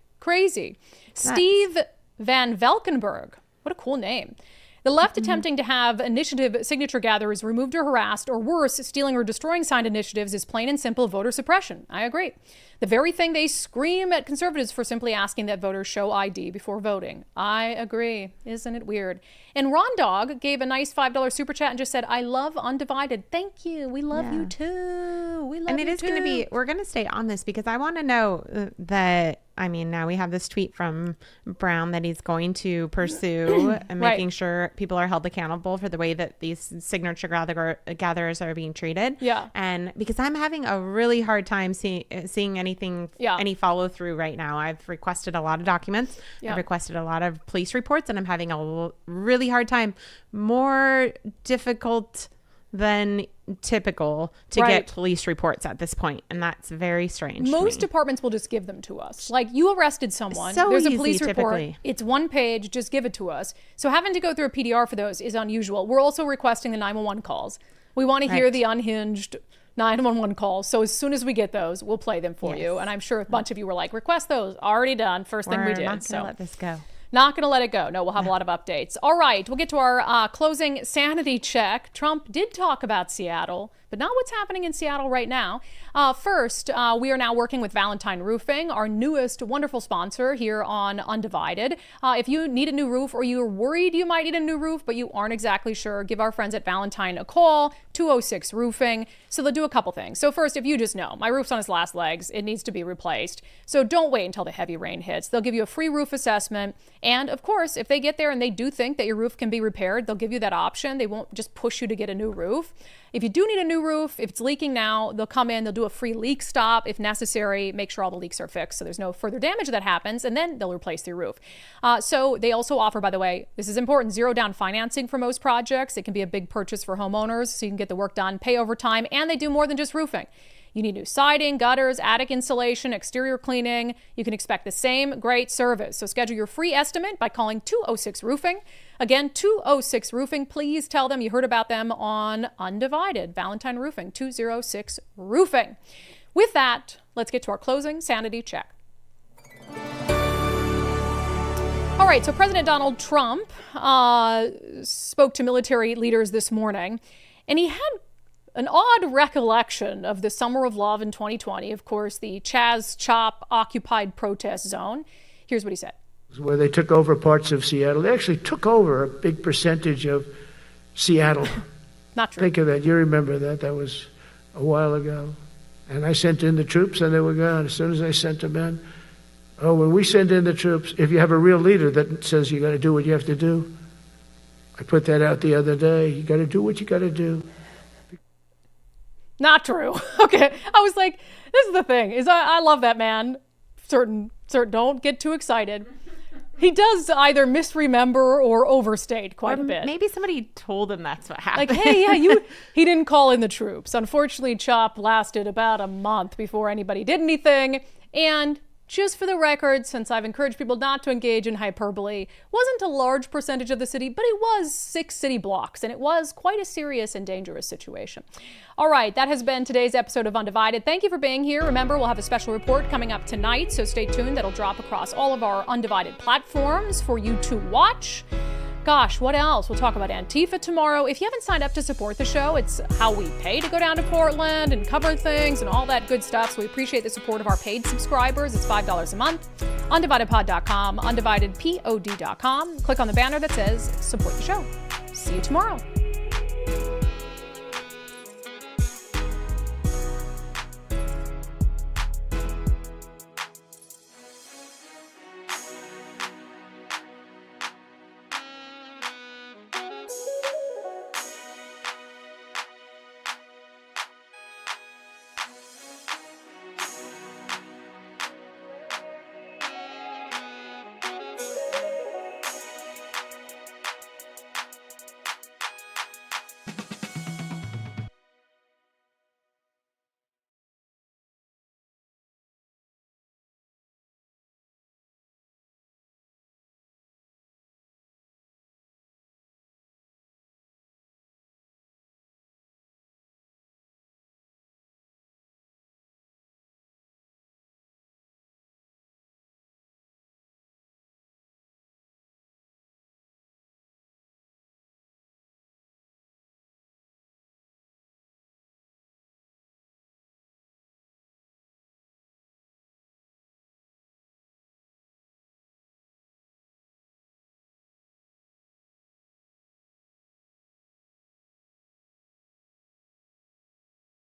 Steve Van Valkenburg. What a cool name. The left attempting to have initiative signature gatherers removed or harassed, or worse, stealing or destroying signed initiatives is plain and simple voter suppression. I agree. The very thing they scream at conservatives for simply asking that voters show ID before voting. I agree. Isn't it weird? And Ron Dog gave a nice $5 super chat and just said, I love Undivided. Thank you. We love you too. We love you too. We're going to stay on this because I want to know that, now we have this tweet from Brown that he's going to pursue and making sure people are held accountable for the way that these signature gatherers are being treated. Yeah. And because I'm having a really hard time seeing any follow through right now. I've requested a lot of documents. I've requested a lot of police reports, and I'm having a really hard time, more difficult than typical to get police reports at this point, and that's very strange. Most departments will just give them to us. Like, you arrested someone, there's a police report, it's one page, just give it to us. So having to go through a PDR for those is unusual. We're also requesting the 911 calls. We want to hear the unhinged 911 calls. So as soon as we get those, we'll play them for you. And I'm sure a bunch of you were like, request those. Already done. First thing we did. We're not going to let this go. Not going to let it go. No, we'll have a lot of updates. All right, we'll get to our closing sanity check. Trump did talk about Seattle, but not what's happening in Seattle right now. First, we are now working with Valentine Roofing, our newest wonderful sponsor here on Undivided. If you need a new roof, or you're worried you might need a new roof, but you aren't exactly sure, give our friends at Valentine a call, 206 Roofing. So they'll do a couple things. So first, if you just know, my roof's on its last legs, it needs to be replaced. So don't wait until the heavy rain hits. They'll give you a free roof assessment. And of course, if they get there and they do think that your roof can be repaired, they'll give you that option. They won't just push you to get a new roof. If you do need a new roof, if it's leaking now, they'll come in, they'll do a free leak stop if necessary, make sure all the leaks are fixed so there's no further damage that happens, and then they'll replace your roof. So they also offer, by the way, this is important, zero down financing for most projects. It can be a big purchase for homeowners, so you can get the work done, pay over time, and they do more than just roofing. You need new siding, gutters, attic insulation, exterior cleaning. You can expect the same great service. So schedule your free estimate by calling 206 Roofing. Again, 206 Roofing. Please tell them you heard about them on Undivided. Valentine Roofing, 206 Roofing. With that, let's get to our closing sanity check. All right, so President Donald Trump spoke to military leaders this morning, and he had an odd recollection of the Summer of Love in 2020, of course, the Chaz Chop occupied protest zone. Here's what he said. Where they took over parts of Seattle. They actually took over a big percentage of Seattle. Not true. Think of that. You remember that. That was a while ago. And I sent in the troops and they were gone. As soon as I sent them in, when we send in the troops, if you have a real leader that says you got to do what you have to do, I put that out the other day. You got to do what you got to do. Not true. Okay. I was like, this is the thing, is I love that man. Certain, don't get too excited. He does either misremember or overstate quite a bit. Maybe somebody told him that's what happened. Like, hey, he didn't call in the troops. Unfortunately, CHOP lasted about a month before anybody did anything. And just for the record, since I've encouraged people not to engage in hyperbole, wasn't a large percentage of the city, but it was 6 city blocks, and it was quite a serious and dangerous situation. All right, that has been today's episode of Undivided. Thank you for being here. Remember, we'll have a special report coming up tonight, so stay tuned. That'll drop across all of our Undivided platforms for you to watch. Gosh, what else? We'll talk about Antifa tomorrow. If you haven't signed up to support the show, it's how we pay to go down to Portland and cover things and all that good stuff. So we appreciate the support of our paid subscribers. It's $5 a month. undividedpod.com, undividedpod.com. Click on the banner that says support the show. See you tomorrow.